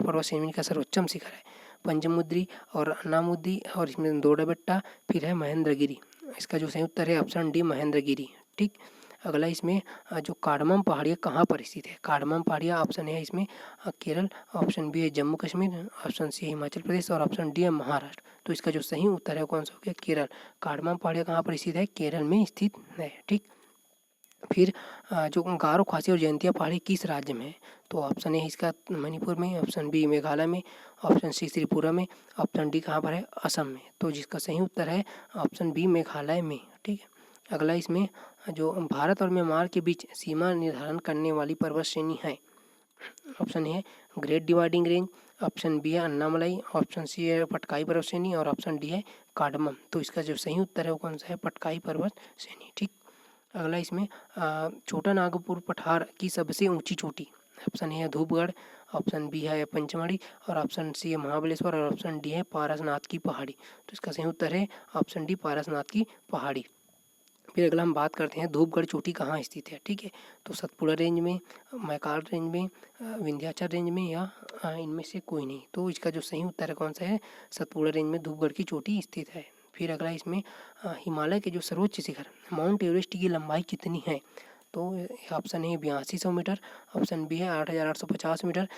पर्वत श्रेणी का सर्वोच्चम शिखर है पंचमुद्री और अन्नामुदी और इसमें दोडा बेट्टा, फिर है महेंद्रगिरी। इसका जो सही उत्तर है ऑप्शन डी महेंद्रगिरी। ठीक, अगला इसमें जो कार्डमम पहाड़ियाँ कहाँ पर स्थित है? कार्डमम पहाड़ियाँ ऑप्शन है इसमें केरल, ऑप्शन बी है जम्मू कश्मीर, ऑप्शन सी है हिमाचल प्रदेश और ऑप्शन डी है महाराष्ट्र। तो इसका जो सही उत्तर है कौन सा हो गया? केरल। कार्डमम पहाड़ियाँ कहाँ पर स्थित है? केरल में स्थित है। ठीक, फिर जो गारो खासी और जयंतिया पहाड़ी किस राज्य में है? तो ऑप्शन ए इसका मणिपुर में, ऑप्शन बी मेघालय में, ऑप्शन सी त्रिपुरा में, ऑप्शन डी कहाँ पर है? असम में। तो जिसका सही उत्तर है ऑप्शन बी मेघालय में। ठीक है, अगला इसमें जो भारत और म्यांमार के बीच सीमा निर्धारण करने वाली पर्वत श्रेणी है, option A great dividing range, option B है अन्नामलाई, ऑप्शन सी है पटकाई पर्वत श्रेणी और ऑप्शन डी है कार्डमम। तो इसका जो सही उत्तर है वो कौन सा है? पटकाई पर्वत श्रेणी। ठीक, अगला इसमें छोटा नागपुर पठार की सबसे ऊंची चोटी, ऑप्शन ए है धूपगढ़, ऑप्शन बी है पंचमढ़ी और ऑप्शन सी है महाबलेश्वर और ऑप्शन डी है पारसनाथ की पहाड़ी। तो इसका सही उत्तर है ऑप्शन डी पारसनाथ की पहाड़ी। फिर अगला हम बात करते हैं धूपगढ़ चोटी कहाँ स्थित है। ठीक है, तो सतपुड़ा रेंज में, मैकाड़ रेंज में, विंध्याचल रेंज में या इनमें से कोई नहीं। तो इसका जो सही उत्तर है कौन सा है? सतपुड़ा रेंज में धूपगढ़ की चोटी स्थित है। फिर अगला इसमें हिमालय के जो सर्वोच्च शिखर माउंट एवरेस्ट की लंबाई कितनी है? तो option A 8200 metre, option B है 8850 मीटर,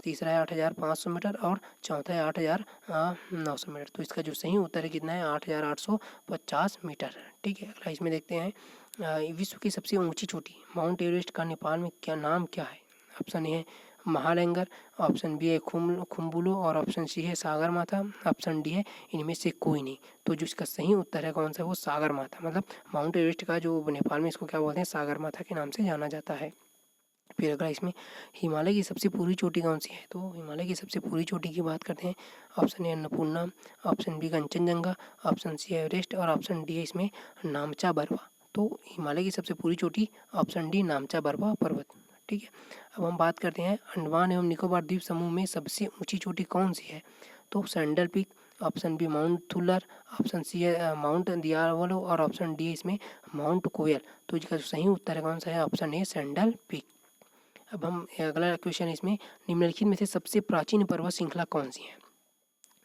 तीसरा है 8500 मीटर और चौथा है 8900 मीटर। तो इसका जो सही उत्तर है कितना है? 8850 मीटर। ठीक है, अगला इसमें देखते हैं विश्व की सबसे ऊंची चोटी माउंट एवरेस्ट का नेपाल में क्या नाम क्या है? ऑप्शन ए है महालेंगर, ऑप्शन बी है खुम्बुलु और ऑप्शन सी है सागर माथा, ऑप्शन डी है इनमें से कोई नहीं। तो जो इसका सही उत्तर है कौन सा? वो सागर माथा, मतलब माउंट एवरेस्ट का जो नेपाल में इसको क्या बोलते हैं? सागर माथा के नाम से जाना जाता है। फिर अगर इसमें हिमालय की सबसे पूर्वी चोटी कौन सी है? तो हिमालय की सबसे पूर्वी चोटी की बात करते हैं, option A Annapurna, option B Kanchenjunga, option C Everest और ऑप्शन डी है इसमें नामचा बर्फा। तो हिमालय की सबसे पूर्वी चोटी ऑप्शन डी नामचा बर्फा पर्वत। ठीक है, अब हम बात करते हैं अंडमान एवं निकोबार द्वीप समूह में सबसे ऊंची चोटी कौन सी है? तो Saddle Peak, option B Mount Thuillier, option C है माउंट दियावलो और ऑप्शन डी है इसमें माउंट कोयल। तो इसका जो सही उत्तर है कौन सा है? ऑप्शन ए सैंडल पीक। अब हम अगला क्वेश्चन है इसमें निम्नलिखित में से सबसे प्राचीन पर्वत श्रृंखला कौन सी है?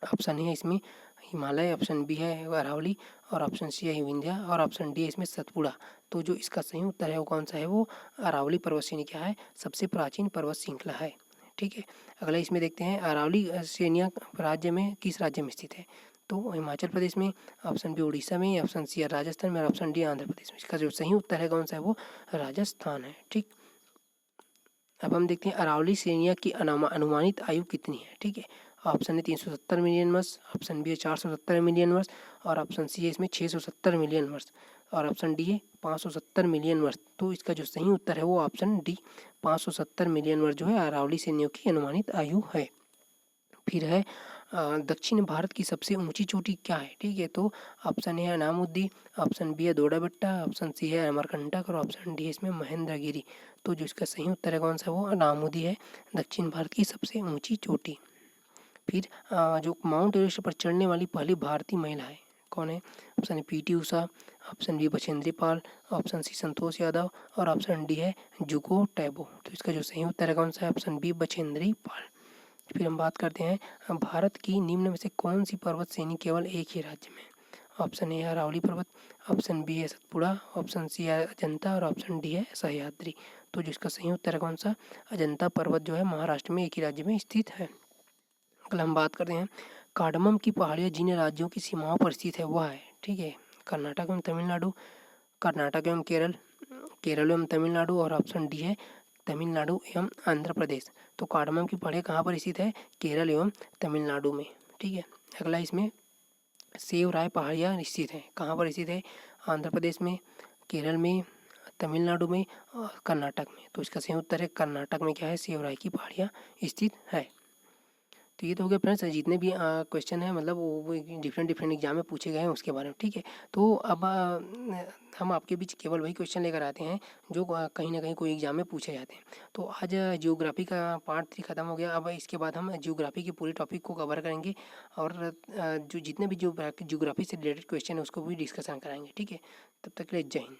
ऑप्शन है इसमें हिमालय, ऑप्शन बी है अरावली और ऑप्शन सी है विंध्या और ऑप्शन डी है इसमें सतपुड़ा। तो जो इसका सही उत्तर है वो कौन सा है? वो अरावली पर्वत श्रेणी क्या है? सबसे प्राचीन पर्वत श्रृंखला है। ठीक है, अगला इसमें देखते हैं अरावली श्रेणियाँ राज्य में किस राज्य में स्थित है? तो हिमाचल प्रदेश में, ऑप्शन बी उड़ीसा में, ऑप्शन सी है राजस्थान में और ऑप्शन डी आंध्र प्रदेश में। इसका जो सही उत्तर है कौन सा है? वो राजस्थान है। ठीक, अब हम देखते हैं अरावली श्रेणियाँ की अनुमानित आयु कितनी है। ठीक है, ऑप्शन है 370 मिलियन वर्ष, ऑप्शन बी है 470 मिलियन वर्ष और ऑप्शन सी है इसमें 670 मिलियन वर्ष। और ऑप्शन डी है 570 मिलियन वर्ष। तो इसका जो सही उत्तर है वो ऑप्शन डी 570 मिलियन वर्ष जो है अरावली श्रेणियों की अनुमानित आयु है। फिर है दक्षिण भारत की सबसे ऊंची चोटी क्या है, ठीक है। तो ऑप्शन ए है अनामुद्दी, ऑप्शन बी है दोडा बेट्टा, ऑप्शन सी है अमरकंटक और ऑप्शन डी है इसमें महेंद्रगिरी। तो जो इसका सही उत्तर है कौन सा, वो अनामुदी है, दक्षिण भारत की सबसे ऊंची चोटी। फिर जो माउंट एवरेस्ट पर चढ़ने वाली पहली भारतीय महिला है कौन है, option A PT Usha, option B Bachendri Pal, option C Santosh Yadav और ऑप्शन डी है जुगो टैबो। तो इसका जो सही उत्तर है कौन सा है, ऑप्शन बी बछेंद्री पाल। फिर हम बात करते हैं भारत की निम्न में से कौन सी पर्वत श्रेणी केवल एक ही राज्य में। ऑप्शन ए है अरावली पर्वत, ऑप्शन बी है सतपुड़ा, ऑप्शन सी है अजंता और ऑप्शन डी है सह्याद्री। तो जिसका सही उत्तर है कौन सा, अजंता पर्वत जो है महाराष्ट्र में एक ही राज्य में स्थित है। अगला हम बात करते हैं कार्डमम की पहाड़ियाँ जिन राज्यों की सीमाओं पर स्थित है वह है, ठीक है, कर्नाटक एवं तमिलनाडु, कर्नाटक एवं केरल, केरल एवं तमिलनाडु और ऑप्शन डी है तमिलनाडु एवं आंध्र प्रदेश। तो कार्डमम की पहाड़ियाँ कहाँ पर स्थित है, केरल एवं तमिलनाडु में, ठीक है। अगला इसमें सेवराय पहाड़ियाँ स्थित हैं, कहाँ पर स्थित है, आंध्र प्रदेश में, केरल में, तमिलनाडु में और कर्नाटक में। तो इसका सही उत्तर है कर्नाटक में क्या है, सेवराय की पहाड़ियाँ स्थित है। तो ये तो हो गया फ्रेंड्स जितने भी क्वेश्चन है, मतलब वो डिफरेंट डिफरेंट एग्जाम में पूछे गए हैं उसके बारे में, ठीक है। तो अब हम आपके बीच केवल वही क्वेश्चन लेकर आते हैं जो कहीं ना कहीं कोई एग्जाम में पूछे जाते हैं। तो आज जियोग्राफी का पार्ट 3 खत्म हो गया। अब इसके बाद हम जियोग्राफी के पूरे टॉपिक को कवर करेंगे और जो जितने भी जियोग्राफी से रिलेटेड क्वेश्चन है उसको भी डिस्कशन कराएंगे, ठीक है। तब तक के लिए जय हिंद।